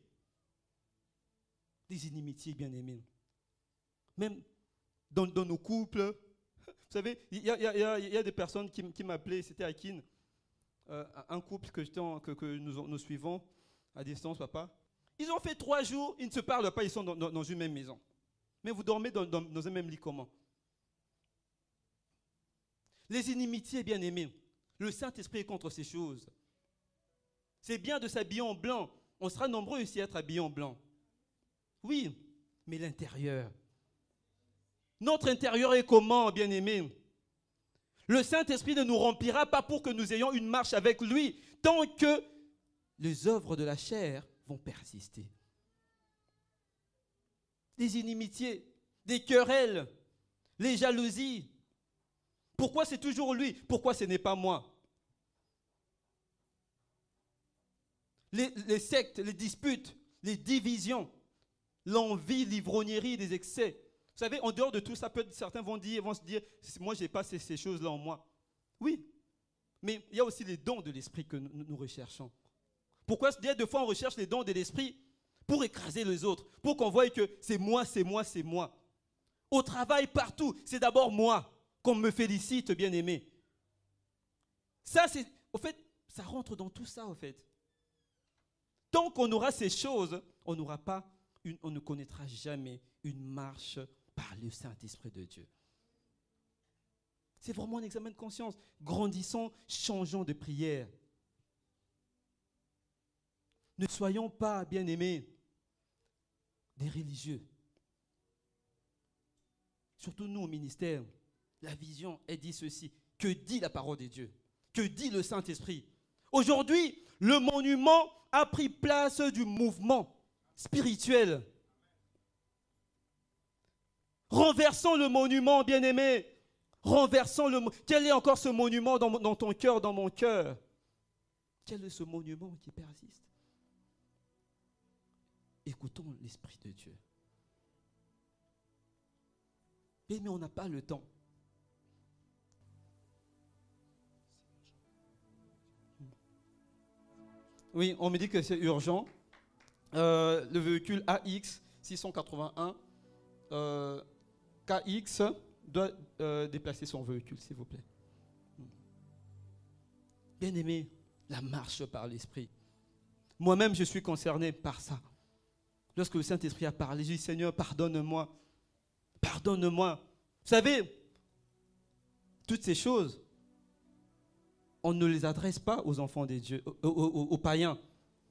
Les inimitiés, bien-aimés. Même dans nos couples. Vous savez, il y a des personnes qui m'appelaient, c'était à Kin, un couple que nous suivons à distance, papa. Ils ont fait 3 jours, ils ne se parlent pas, ils sont dans une même maison. Mais vous dormez dans un même lit comment? Les inimitiés, bien-aimés, le Saint-Esprit est contre ces choses. C'est bien de s'habiller en blanc. On sera nombreux ici à être habillés en blanc. Oui, mais l'intérieur. Notre intérieur est comment, bien-aimés? Le Saint-Esprit ne nous remplira pas pour que nous ayons une marche avec lui, tant que les œuvres de la chair vont persister. Les inimitiés, des querelles, les jalousies. Pourquoi c'est toujours lui? Pourquoi ce n'est pas moi? Les sectes, les disputes, les divisions, l'envie, l'ivrognerie, les excès. Vous savez, en dehors de tout ça, certains vont se dire, moi, je n'ai pas ces choses-là en moi. Oui, mais il y a aussi les dons de l'esprit que nous recherchons. Pourquoi des fois on recherche les dons de l'esprit? Pour écraser les autres, pour qu'on voie que c'est moi, c'est moi, c'est moi. Au travail, partout, c'est d'abord moi, qu'on me félicite, bien-aimé. Ça, au fait, ça rentre dans tout ça, au fait. Tant qu'on aura ces choses, on ne connaîtra jamais une marche par le Saint-Esprit de Dieu. C'est vraiment un examen de conscience. Grandissons, changeons de prière. Ne soyons pas, bien-aimés, des religieux. Surtout nous au ministère, la vision, elle dit ceci. Que dit la parole de Dieu? Que dit le Saint-Esprit? Aujourd'hui, le monument a pris place du mouvement spirituel. Renversons le monument, bien-aimé. Renversons le monument. Quel est encore ce monument dans ton cœur, dans mon cœur? Quel est ce monument qui persiste? Écoutons l'Esprit de Dieu. Mais on n'a pas le temps. Oui, on me dit que c'est urgent. Le véhicule AX 681 KX doit déplacer son véhicule, s'il vous plaît. Bien-aimé, la marche par l'Esprit. Moi-même, je suis concerné par ça. Lorsque le Saint-Esprit a parlé, j'ai dit, Seigneur, pardonne-moi. Pardonne-moi. Vous savez, toutes ces choses, on ne les adresse pas aux enfants des dieux, aux païens.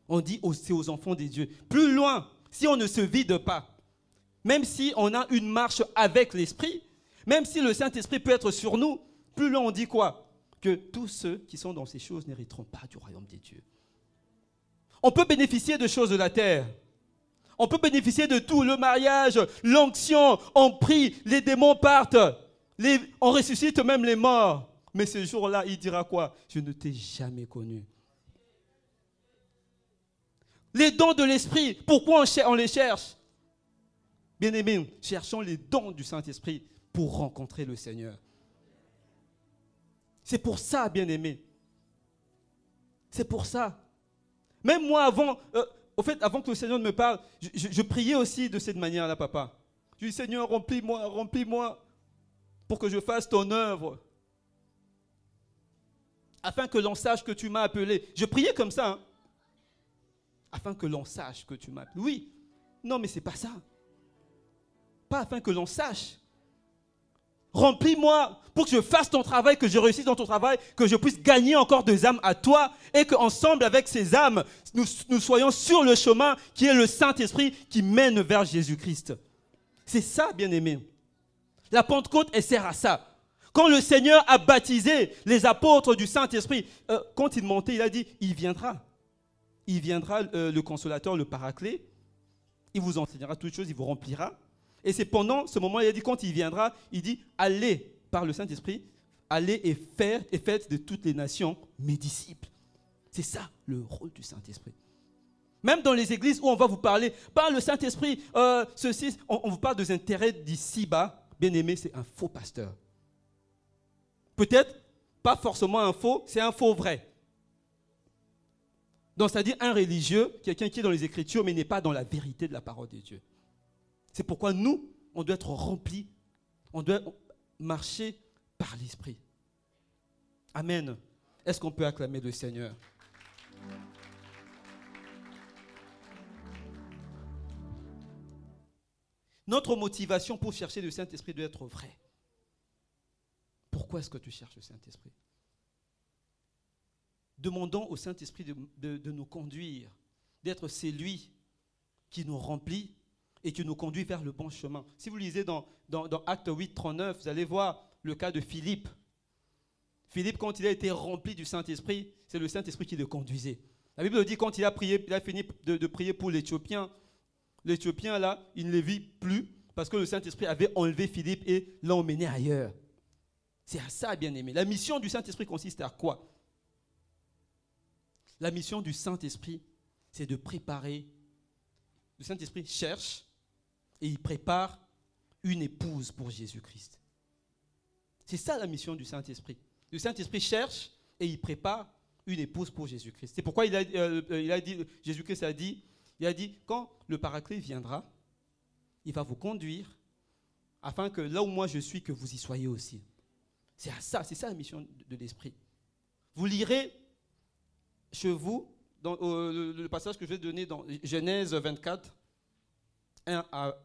On dit c'est aux enfants des dieux. Plus loin, si on ne se vide pas, même si on a une marche avec l'Esprit, même si le Saint-Esprit peut être sur nous, plus loin on dit quoi? Que tous ceux qui sont dans ces choses n'hériteront pas du royaume des dieux. On peut bénéficier de choses de la terre. On peut bénéficier de tout, le mariage, l'onction, on prie, les démons partent, on ressuscite même les morts. Mais ce jour-là, il dira quoi? Je ne t'ai jamais connu. Les dons de l'Esprit, pourquoi on les cherche? Bien-aimés, cherchons les dons du Saint-Esprit pour rencontrer le Seigneur. C'est pour ça, bien-aimés. C'est pour ça. Même moi, avant que le Seigneur me parle, je priais aussi de cette manière-là, papa. Je dis, Seigneur, remplis-moi pour que je fasse ton œuvre. Afin que l'on sache que tu m'as appelé. Je priais comme ça. Hein. Afin que l'on sache que tu m'as appelé. Oui. Non, mais ce n'est pas ça. Pas afin que l'on sache. Remplis-moi pour que je fasse ton travail, que je réussisse dans ton travail, que je puisse gagner encore des âmes à toi et qu'ensemble avec ces âmes, nous soyons sur le chemin qui est le Saint-Esprit qui mène vers Jésus-Christ. C'est ça, bien-aimé. La Pentecôte, elle sert à ça. Quand le Seigneur a baptisé les apôtres du Saint-Esprit, quand il montait, il a dit, il viendra. Il viendra, le Consolateur, le Paraclet. Il vous enseignera toutes choses, il vous remplira. Et c'est pendant ce moment, il a dit, quand il viendra, il dit, allez par le Saint-Esprit, allez et faites de toutes les nations mes disciples. C'est ça le rôle du Saint-Esprit. Même dans les églises où on va vous parler, par le Saint-Esprit, ceci, on vous parle des intérêts d'ici-bas. Bien aimé, c'est un faux pasteur. Peut-être pas forcément un faux, c'est un faux vrai. Donc, c'est-à-dire un religieux, quelqu'un qui est dans les Écritures, mais n'est pas dans la vérité de la parole de Dieu. C'est pourquoi nous, on doit être remplis, on doit marcher par l'Esprit. Amen. Est-ce qu'on peut acclamer le Seigneur? Notre motivation pour chercher le Saint-Esprit doit être vraie. Pourquoi est-ce que tu cherches le Saint-Esprit? Demandons au Saint-Esprit de nous conduire, d'être celui qui nous remplit et qui nous conduit vers le bon chemin. Si vous lisez dans Acte 8, 39, vous allez voir le cas de Philippe. Philippe, quand il a été rempli du Saint-Esprit, c'est le Saint-Esprit qui le conduisait. La Bible dit quand il a fini de prier pour l'Éthiopien, l'Éthiopien là, il ne le vit plus parce que le Saint-Esprit avait enlevé Philippe et l'a emmené ailleurs. C'est à ça, bien-aimé. La mission du Saint-Esprit consiste à quoi? La mission du Saint-Esprit, c'est de préparer. Le Saint-Esprit cherche et il prépare une épouse pour Jésus-Christ. C'est ça la mission du Saint-Esprit. Le Saint-Esprit cherche et il prépare une épouse pour Jésus-Christ. C'est pourquoi Jésus-Christ a dit, quand le Paraclet viendra, il va vous conduire afin que là où moi je suis, que vous y soyez aussi. C'est ça la mission de l'Esprit. Vous lirez chez vous dans le passage que je vais donner dans Genèse 24, 1 à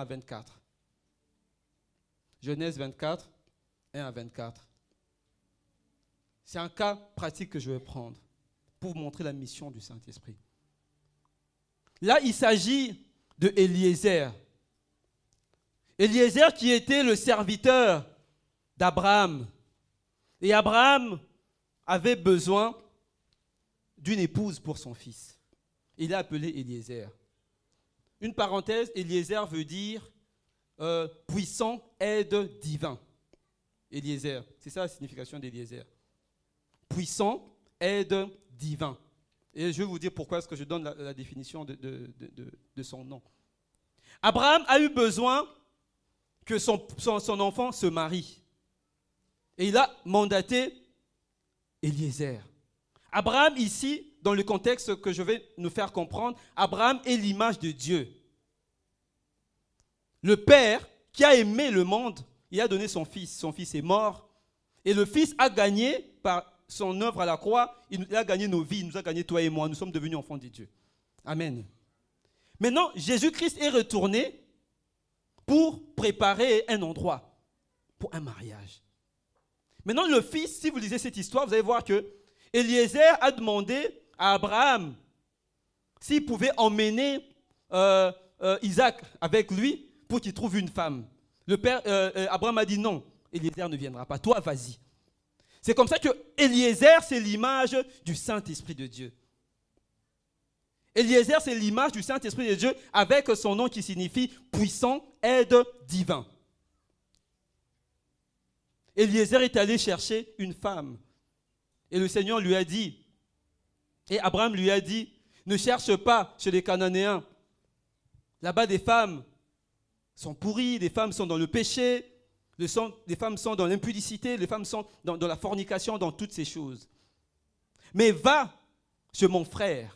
24. Genèse 24, 1 à 24. C'est un cas pratique que je vais prendre pour vous montrer la mission du Saint-Esprit. Là, il s'agit de Eliezer. Eliezer qui était le serviteur d'Abraham. Et Abraham avait besoin d'une épouse pour son fils. Il a appelé Eliezer. Une parenthèse, Eliezer veut dire puissant aide divin. Eliezer, c'est ça la signification d'Eliezer. Puissant aide divin. Et je vais vous dire pourquoi est-ce que je donne la définition de son nom. Abraham a eu besoin que son enfant se marie. Et il a mandaté Eliezer. Abraham ici, dans le contexte que je vais nous faire comprendre, Abraham est l'image de Dieu. Le Père qui a aimé le monde, il a donné son Fils. Son Fils est mort. Et le Fils a gagné par son œuvre à la croix. Il a gagné nos vies. Il nous a gagné toi et moi. Nous sommes devenus enfants de Dieu. Amen. Maintenant, Jésus-Christ est retourné pour préparer un endroit pour un mariage. Maintenant, le Fils, si vous lisez cette histoire, vous allez voir que Eliezer a demandé à Abraham s'il pouvait emmener Isaac avec lui pour qu'il trouve une femme. Le père Abraham a dit non, Eliezer ne viendra pas, toi vas-y. C'est comme ça que Eliezer, c'est l'image du Saint-Esprit de Dieu. Eliezer, c'est l'image du Saint-Esprit de Dieu avec son nom qui signifie puissant, aide, divin. Eliezer est allé chercher une femme. Et le Seigneur lui a dit, et Abraham lui a dit, ne cherche pas chez les Cananéens. Là-bas, des femmes sont pourries, des femmes sont dans le péché, des femmes sont dans l'impudicité, les femmes sont dans la fornication, dans toutes ces choses. Mais va chez mon frère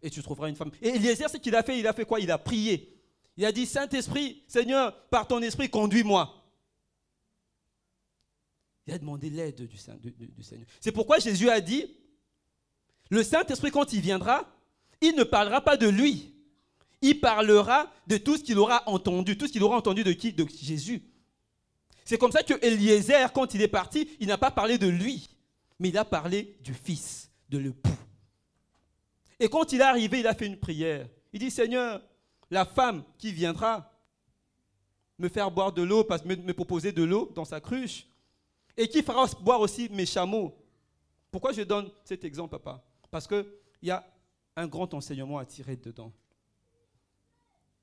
et tu trouveras une femme. Et Eliezer, ce qu'il a fait, quoi? Il a prié. Il a dit, Saint-Esprit, Seigneur, par ton esprit, conduis-moi. Il a demandé l'aide du Seigneur. C'est pourquoi Jésus a dit, le Saint-Esprit, quand il viendra, il ne parlera pas de lui. Il parlera de tout ce qu'il aura entendu. Tout ce qu'il aura entendu de qui? De Jésus. C'est comme ça que Eliezer, quand il est parti, il n'a pas parlé de lui, mais il a parlé du Fils, de l'époux. Et quand il est arrivé, il a fait une prière. Il dit, Seigneur, la femme qui viendra me faire boire de l'eau, me proposer de l'eau dans sa cruche, et qui fera boire aussi mes chameaux. Pourquoi je donne cet exemple, papa? Parce qu'il y a un grand enseignement à tirer dedans.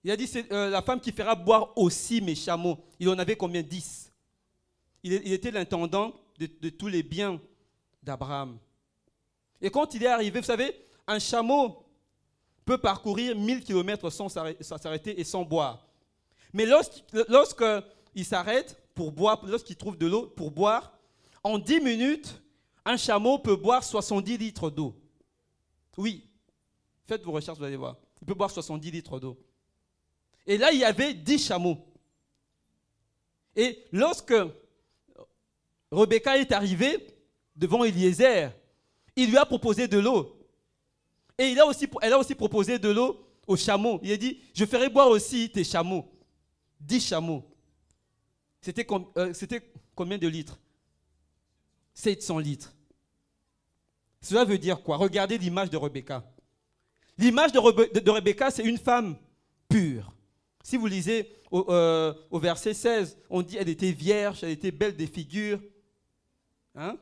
Il a dit, c'est la femme qui fera boire aussi mes chameaux. Il en avait combien? 10. Il était l'intendant de tous les biens d'Abraham. Et quand il est arrivé, vous savez, un chameau peut parcourir 1000 km sans s'arrêter et sans boire. Mais lorsqu'il s'arrête pour boire, lorsqu'il trouve de l'eau pour boire, en 10 minutes, un chameau peut boire 70 litres d'eau. Oui, faites vos recherches, vous allez voir. Il peut boire 70 litres d'eau. Et là, il y avait 10 chameaux. Et lorsque Rebecca est arrivée devant Eliezer, il lui a proposé de l'eau. Et elle a aussi proposé de l'eau aux chameaux. Il a dit, je ferai boire aussi tes chameaux. 10 chameaux. C'était combien de litres? 700 litres. Cela veut dire quoi? Regardez l'image de Rebecca. L'image de Rebecca, c'est une femme pure. Si vous lisez au verset 16, on dit elle était vierge, elle était belle des figures. Hein?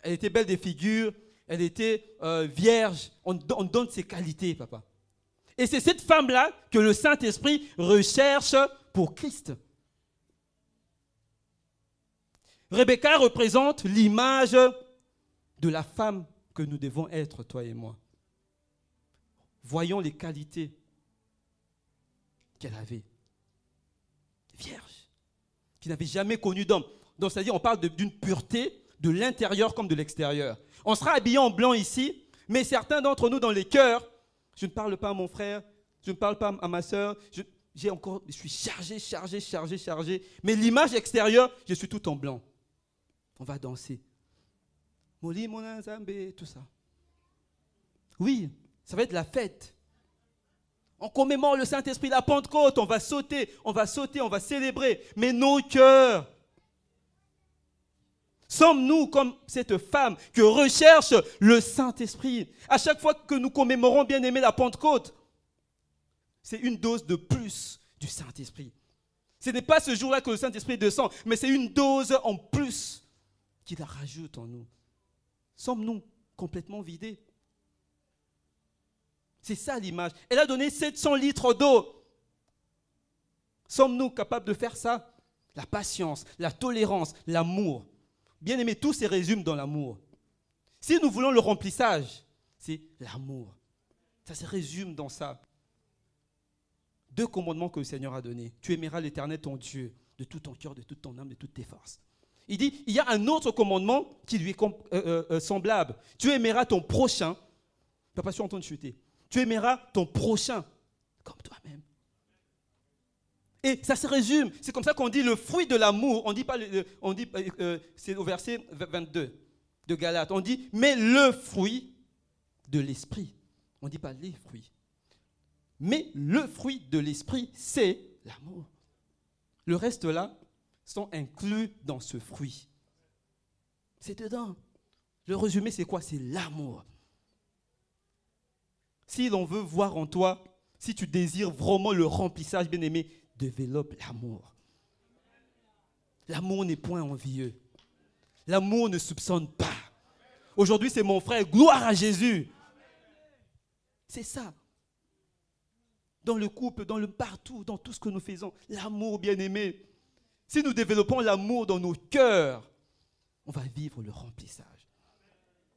Elle était belle des figures, elle était vierge. On donne ses qualités, papa. Et c'est cette femme-là que le Saint-Esprit recherche pour Christ. Rebecca représente l'image de la femme que nous devons être, toi et moi. Voyons les qualités qu'elle avait. Vierge, qui n'avait jamais connu d'homme. Donc, c'est-à-dire, on parle d'une pureté de l'intérieur comme de l'extérieur. On sera habillé en blanc ici, mais certains d'entre nous, dans les cœurs, je ne parle pas à mon frère, je ne parle pas à ma soeur, je suis chargé. Mais l'image extérieure, je suis tout en blanc. On va danser. Moli, mon Zambé, tout ça. Oui, ça va être la fête. On commémore le Saint-Esprit, la Pentecôte, on va sauter, on va célébrer. Mais nos cœurs, sommes-nous comme cette femme que recherche le Saint-Esprit? À chaque fois que nous commémorons, bien aimé, la Pentecôte, c'est une dose de plus du Saint-Esprit. Ce n'est pas ce jour-là que le Saint-Esprit descend, mais c'est une dose en plus qu'il rajoute en nous. Sommes-nous complètement vidés? C'est ça l'image. Elle a donné 700 litres d'eau. Sommes-nous capables de faire ça? La patience, la tolérance, l'amour. Bien aimé, tout se résume dans l'amour. Si nous voulons le remplissage, c'est l'amour. Ça se résume dans ça. 2 commandements que le Seigneur a donnés. Tu aimeras l'Éternel ton Dieu de tout ton cœur, de toute ton âme, de toutes tes forces. Il dit, il y a un autre commandement qui lui est semblable. Tu aimeras ton prochain. Papa, je suis en train de chuter. Tu aimeras ton prochain comme toi-même. Et ça se résume. C'est comme ça qu'on dit le fruit de l'amour. On dit pas, c'est au verset 22 de Galates. On dit, mais le fruit de l'esprit. On ne dit pas les fruits. Mais le fruit de l'esprit, c'est l'amour. Le reste là sont inclus dans ce fruit. C'est dedans. Le résumé, c'est quoi? C'est l'amour. Si l'on veut voir en toi, si tu désires vraiment le remplissage, bien-aimé, développe l'amour. L'amour n'est point envieux. L'amour ne soupçonne pas. Aujourd'hui, c'est mon frère. Gloire à Jésus. C'est ça. Dans le couple, dans le partout, dans tout ce que nous faisons. L'amour, bien-aimé. Si nous développons l'amour dans nos cœurs, on va vivre le remplissage.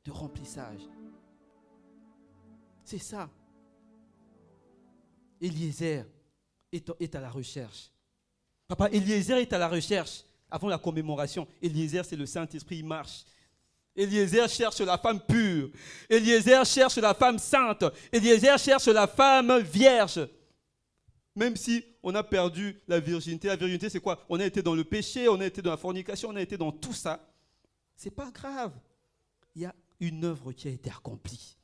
Le remplissage. C'est ça. Eliezer est à la recherche. Papa, Eliezer est à la recherche. Avant la commémoration, Eliezer, c'est le Saint-Esprit, il marche. Eliezer cherche la femme pure. Eliezer cherche la femme sainte. Eliezer cherche la femme vierge. Même si on a perdu la virginité. La virginité, c'est quoi? On a été dans le péché, on a été dans la fornication, on a été dans tout ça. C'est pas grave. Il y a une œuvre qui a été accomplie.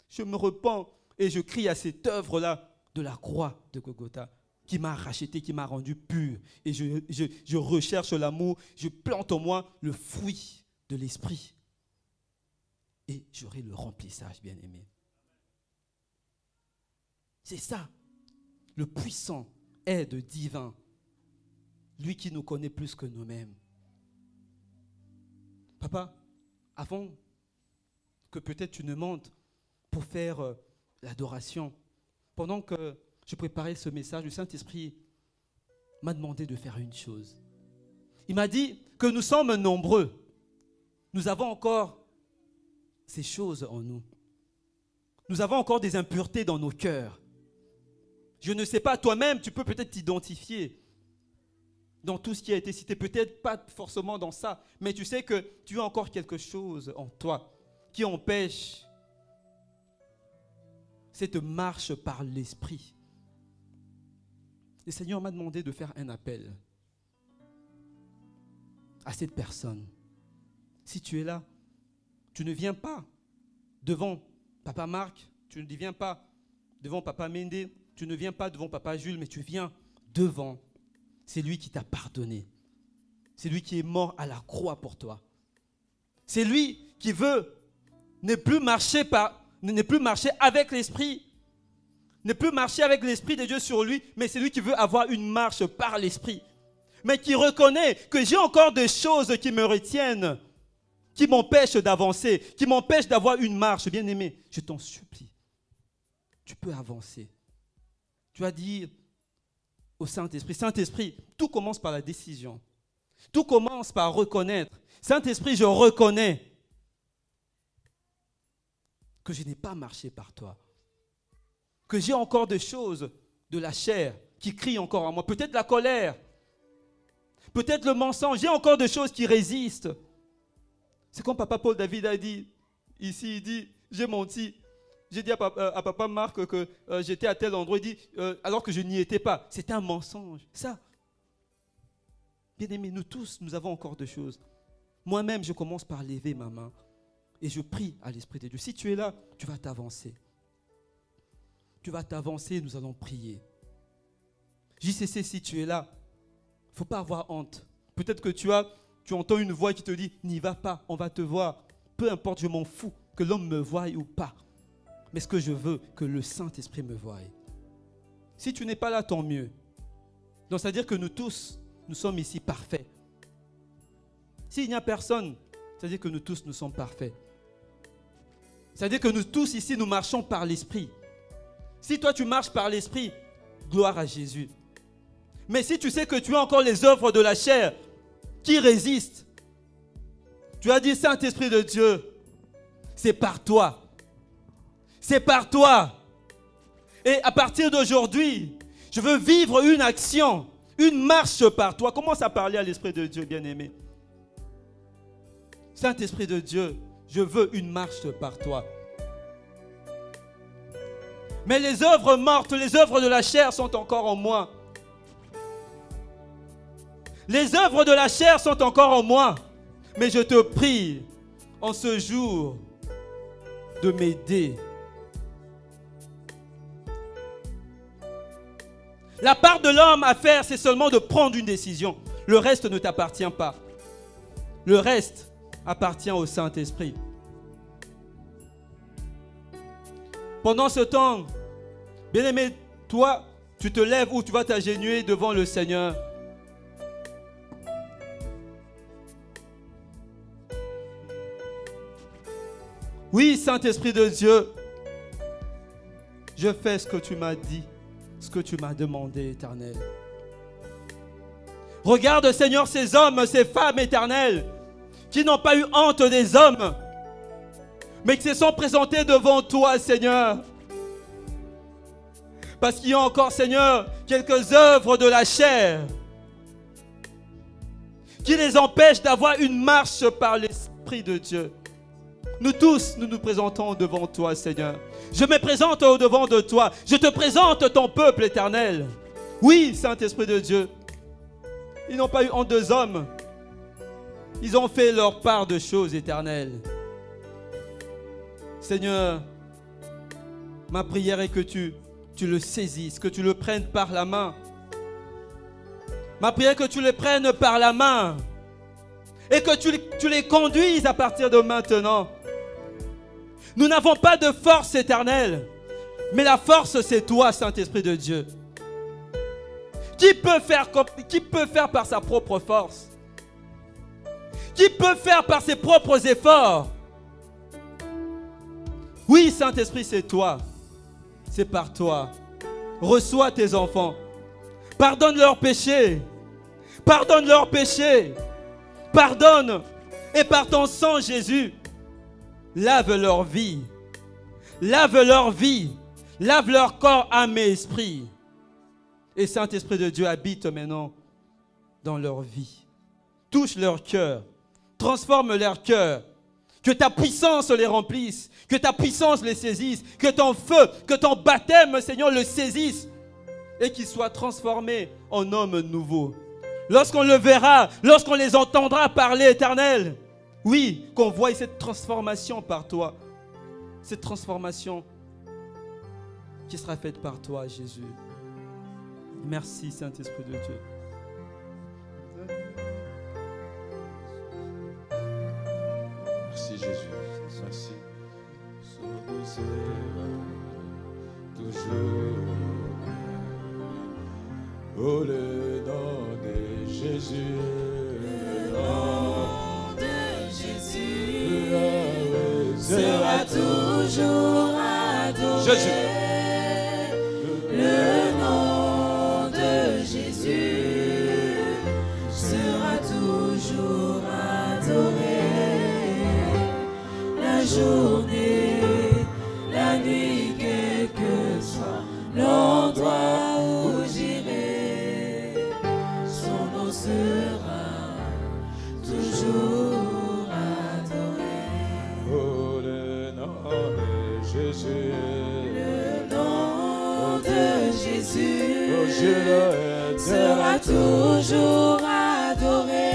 Je me repens et je crie à cette œuvre-là de la croix de Golgotha qui m'a racheté, qui m'a rendu pur. Et je recherche l'amour, je plante en moi le fruit de l'esprit. Et j'aurai le remplissage, bien-aimé. C'est ça. Le puissant aide divin. Lui qui nous connaît plus que nous-mêmes. Papa, avant que peut-être tu ne montes pour faire l'adoration, pendant que je préparais ce message, le Saint-Esprit m'a demandé de faire une chose. Il m'a dit que nous sommes nombreux. Nous avons encore ces choses en nous. Nous avons encore des impuretés dans nos cœurs. Je ne sais pas, toi-même, tu peux peut-être t'identifier dans tout ce qui a été cité. Peut-être pas forcément dans ça, mais tu sais que tu as encore quelque chose en toi qui empêche cette marche par l'esprit. Le Seigneur m'a demandé de faire un appel à cette personne. Si tu es là, tu ne viens pas devant Papa Marc, tu ne viens pas devant Papa Mende, tu ne viens pas devant Papa Jules, mais tu viens devant. C'est lui qui t'a pardonné. C'est lui qui est mort à la croix pour toi. C'est lui qui veut ne plus marcher avec l'esprit, ne plus marcher avec l'esprit de Dieu sur lui, mais c'est lui qui veut avoir une marche par l'esprit. Mais qui reconnaît que j'ai encore des choses qui me retiennent, qui m'empêchent d'avancer, qui m'empêchent d'avoir une marche. Bien-aimé, je t'en supplie, tu peux avancer. Tu vas dire au Saint-Esprit, Saint-Esprit, tout commence par la décision. Tout commence par reconnaître. Saint-Esprit, je reconnais que je n'ai pas marché par toi. Que j'ai encore des choses de la chair qui crient encore en moi. Peut-être la colère. Peut-être le mensonge. J'ai encore des choses qui résistent. C'est comme Papa Paul David a dit ici, il dit, j'ai menti. J'ai dit à Papa Marc que j'étais à tel endroit. Il dit, alors que je n'y étais pas. C'était un mensonge. Ça. Bien aimé, nous tous, nous avons encore des choses. Moi-même, je commence par lever ma main. Et je prie à l'Esprit de Dieu. Si tu es là, tu vas t'avancer. Tu vas t'avancer, nous allons prier. JCC, si tu es là, il ne faut pas avoir honte. Peut-être que tu entends une voix qui te dit, n'y va pas, on va te voir. Peu importe, je m'en fous que l'homme me voie ou pas. Mais ce que je veux, que le Saint-Esprit me voie. Si tu n'es pas là, tant mieux. Donc, c'est-à-dire que nous tous, nous sommes ici parfaits. S'il n'y a personne, c'est-à-dire que nous tous, nous sommes parfaits. C'est-à-dire que nous tous ici, nous marchons par l'Esprit. Si toi, tu marches par l'Esprit, gloire à Jésus. Mais si tu sais que tu as encore les œuvres de la chair qui résistent, tu as dit, Saint-Esprit de Dieu, c'est par toi. C'est par toi. Et à partir d'aujourd'hui, je veux vivre une action, une marche par toi. Commence à parler à l'Esprit de Dieu, bien-aimé. Saint-Esprit de Dieu, je veux une marche par toi. Mais les œuvres mortes, les œuvres de la chair sont encore en moi. Les œuvres de la chair sont encore en moi. Mais je te prie en ce jour de m'aider. La part de l'homme à faire, c'est seulement de prendre une décision. Le reste ne t'appartient pas. Le reste appartient au Saint-Esprit. Pendant ce temps, bien-aimé, toi, tu te lèves ou tu vas t'agenouiller devant le Seigneur. Oui, Saint-Esprit de Dieu, je fais ce que tu m'as dit, ce que tu m'as demandé, Éternel. Regarde, Seigneur, ces hommes, ces femmes éternelles, qui n'ont pas eu honte des hommes, mais qui se sont présentés devant toi, Seigneur. Parce qu'il y a encore, Seigneur, quelques œuvres de la chair qui les empêchent d'avoir une marche par l'Esprit de Dieu. Nous tous, nous nous présentons devant toi, Seigneur. Je me présente au-devant de toi. Je te présente ton peuple éternel. Oui, Saint-Esprit de Dieu. Ils n'ont pas eu honte des hommes. Ils ont fait leur part de choses éternelles. Seigneur, ma prière est que tu le saisisses, que tu le prennes par la main. Ma prière est que tu le prennes par la main et que tu les conduises à partir de maintenant. Nous n'avons pas de force éternelle, mais la force c'est toi, Saint-Esprit de Dieu. Qui peut faire par sa propre force? Qui peut faire par ses propres efforts? Oui, Saint-Esprit, c'est toi. C'est par toi. Reçois tes enfants. Pardonne leurs péchés. Pardonne leurs péchés. Pardonne. Et par ton sang, Jésus, lave leur vie. Lave leur vie. Lave leur corps, âme et esprit. Et Saint-Esprit de Dieu habite maintenant dans leur vie. Touche leur cœur. Transforme leur cœur. Que ta puissance les remplisse. Que ta puissance les saisisse. Que ton feu, que ton baptême, Seigneur, le saisisse. Et qu'ils soient transformés en hommes nouveaux. Lorsqu'on le verra, lorsqu'on les entendra parler, Éternel, oui, qu'on voie cette transformation par toi. Cette transformation qui sera faite par toi, Jésus. Merci, Saint-Esprit de Dieu. Merci, Jésus. Merci. Toujours. Oh, le nom de Jésus. Le nom de Jésus sera toujours adoré. Jésus. Le nom de Jésus sera toujours adoré. La journée, la nuit, quel que soit l'endroit où j'irai, son nom sera toujours adoré. Oh, le nom de Jésus. Le nom de Jésus Oh, je sera toujours adoré.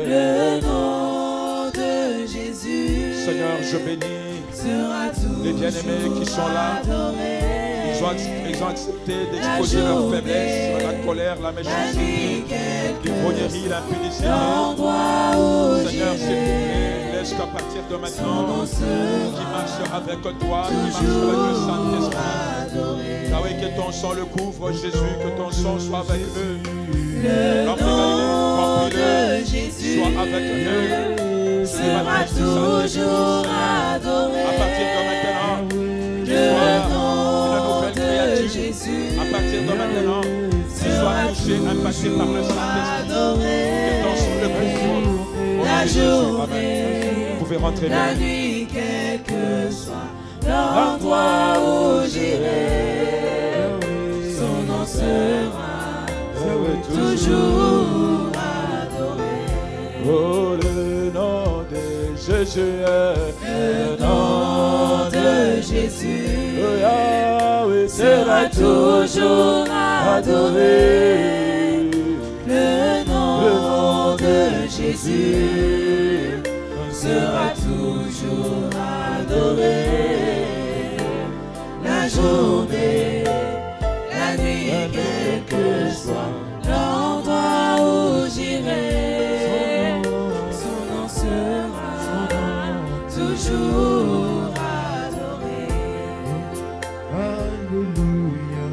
Le nom de Jésus, Seigneur, je bénis sera toujours les bien-aimés qui sont là. adoré. Ils ont accepté d'exposer leur faiblesse, la colère, la méchanceté, l'ivrognerie, l'impudicité. Seigneur, s'il te plaît, laisse qu'à partir de maintenant, qui marche avec toi, qui marche avec le Saint-Esprit. Ah oui, que ton sang le couvre, Jésus, que ton sang soit avec eux. Le nom de Jésus soit avec eux. sera toujours adoré. À partir de maintenant, Le nom de Jésus à partir de maintenant, qu'il soit touché, impacté par le Saint-Esprit. Que ton sang le couvre. la journée, Vous pouvez rentrer la bien. nuit, quel que soit l'endroit où j'irai, son nom sera toujours adoré. Oh, le nom de Jésus. Le nom de Jésus Oh, Yahweh sera toujours adoré. Le Jésus sera toujours adoré. La journée, la nuit, quel que soit l'endroit où j'irai, son nom sera toujours adoré. Alléluia,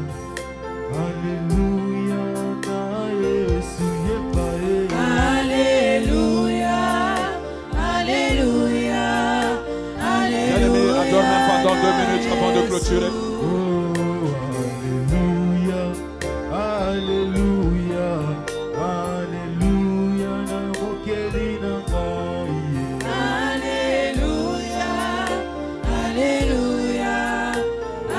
Alléluia, na Yesu yepae. Alléluia, Alléluia, Bien-aimé, adore même pendant 2 minutes avant de clôturer. Alléluia, Alléluia, na mokeli na ngai. Alléluia, Alléluia,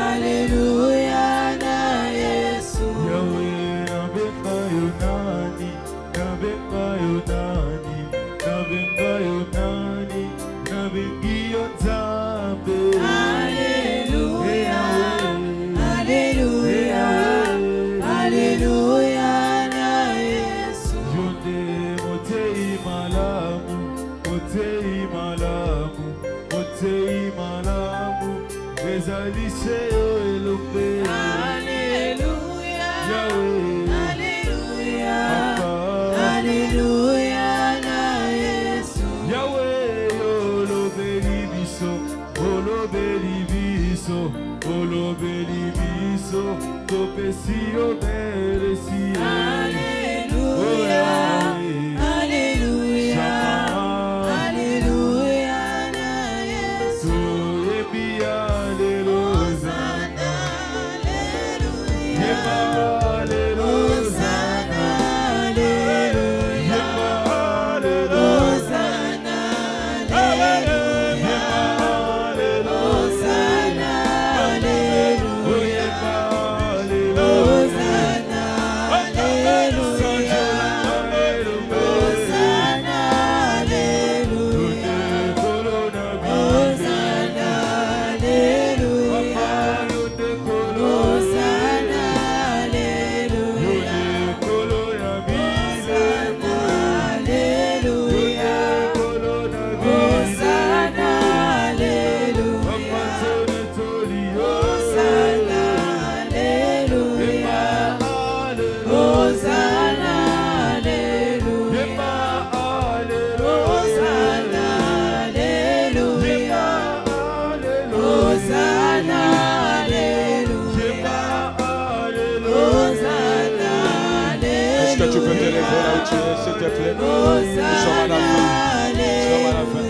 Alléluia, na Yesu. Yahweh, nabenga yo nani, nabenga yo nani, nabenga yo nani, nabengi yo Nzambe. Alléluia, Alléluia, Alléluia, na Yesu. Yonde motei malamu, motei malamu, motei malamu, ezalise yo elombe. Alléluia, Yahweh, Alléluia, Papa. Alléluia, na Yesu. Yahweh, olobeli biso, olobeli biso, olobeli biso, topesi yo meresi. Alléluia, Alléluia, Alléluia, na Yesu. Toyebi aleluya, Alléluia, yeba aleluya, Hosanna, Alléluia, yeba aleluya, Hosanna, Alléluia, yeba aleluya, Hosanna, Alléluia, oyeba aleluya. Hosanna, Alléluia, Hosanna, Alléluia, Hosanna, Alléluia, Hosanna, Alléluia, Hosanna, Alléluia, Hosanna, Alléluia, Hosanna, Alléluia, Hosanna, Alléluia, Hosanna, Alléluia, Hosanna, Alléluia, Hosanna, Est-ce que tu peux te lever là où tu es, s'il te plaît? Nous sommes à la fin. Nous sommes à la fin.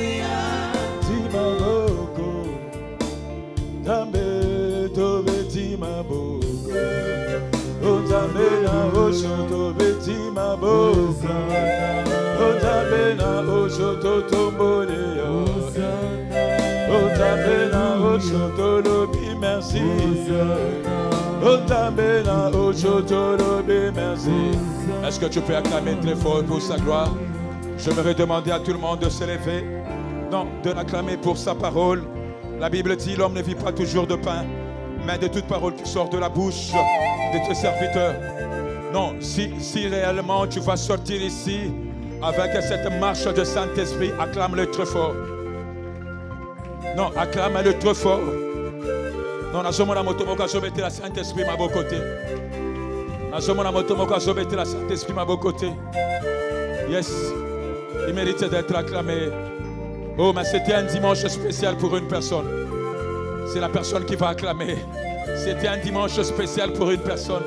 Timaboko, Tambe tobe timaboko, Otambe na osho tobe timaboko, Otambe na osho totombole yo, Otambe na osho tolobi merci, Otambe na osho tolobi merci. Est-ce que tu peux acclamer très fort pour sa gloire? J'aimerais demander à tout le monde de se lever, non, de l'acclamer pour sa parole. La Bible dit, l'homme ne vit pas toujours de pain, mais de toute parole qui sort de la bouche de tes serviteurs. Non, si réellement tu vas sortir ici avec cette marche de Saint-Esprit, acclame-le très fort. Non, acclame-le très fort. Non, nazomona moto moko azobete la Saint-Esprit ma bokote. Nazomona moto moko azobete la Saint-Esprit ma bokote. Yes, il mérite d'être acclamé. Oh, mais c'était un dimanche spécial pour une personne. C'est la personne qui va acclamer. C'était un dimanche spécial pour une personne.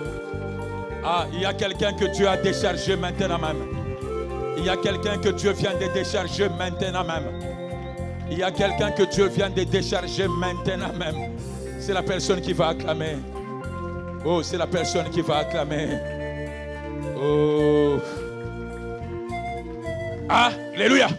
Ah, il y a quelqu'un que Dieu a déchargé maintenant même. Il y a quelqu'un que Dieu vient de décharger maintenant même. Il y a quelqu'un que Dieu vient de décharger maintenant même. C'est la personne qui va acclamer. Oh, c'est la personne qui va acclamer. Oh. Alléluia.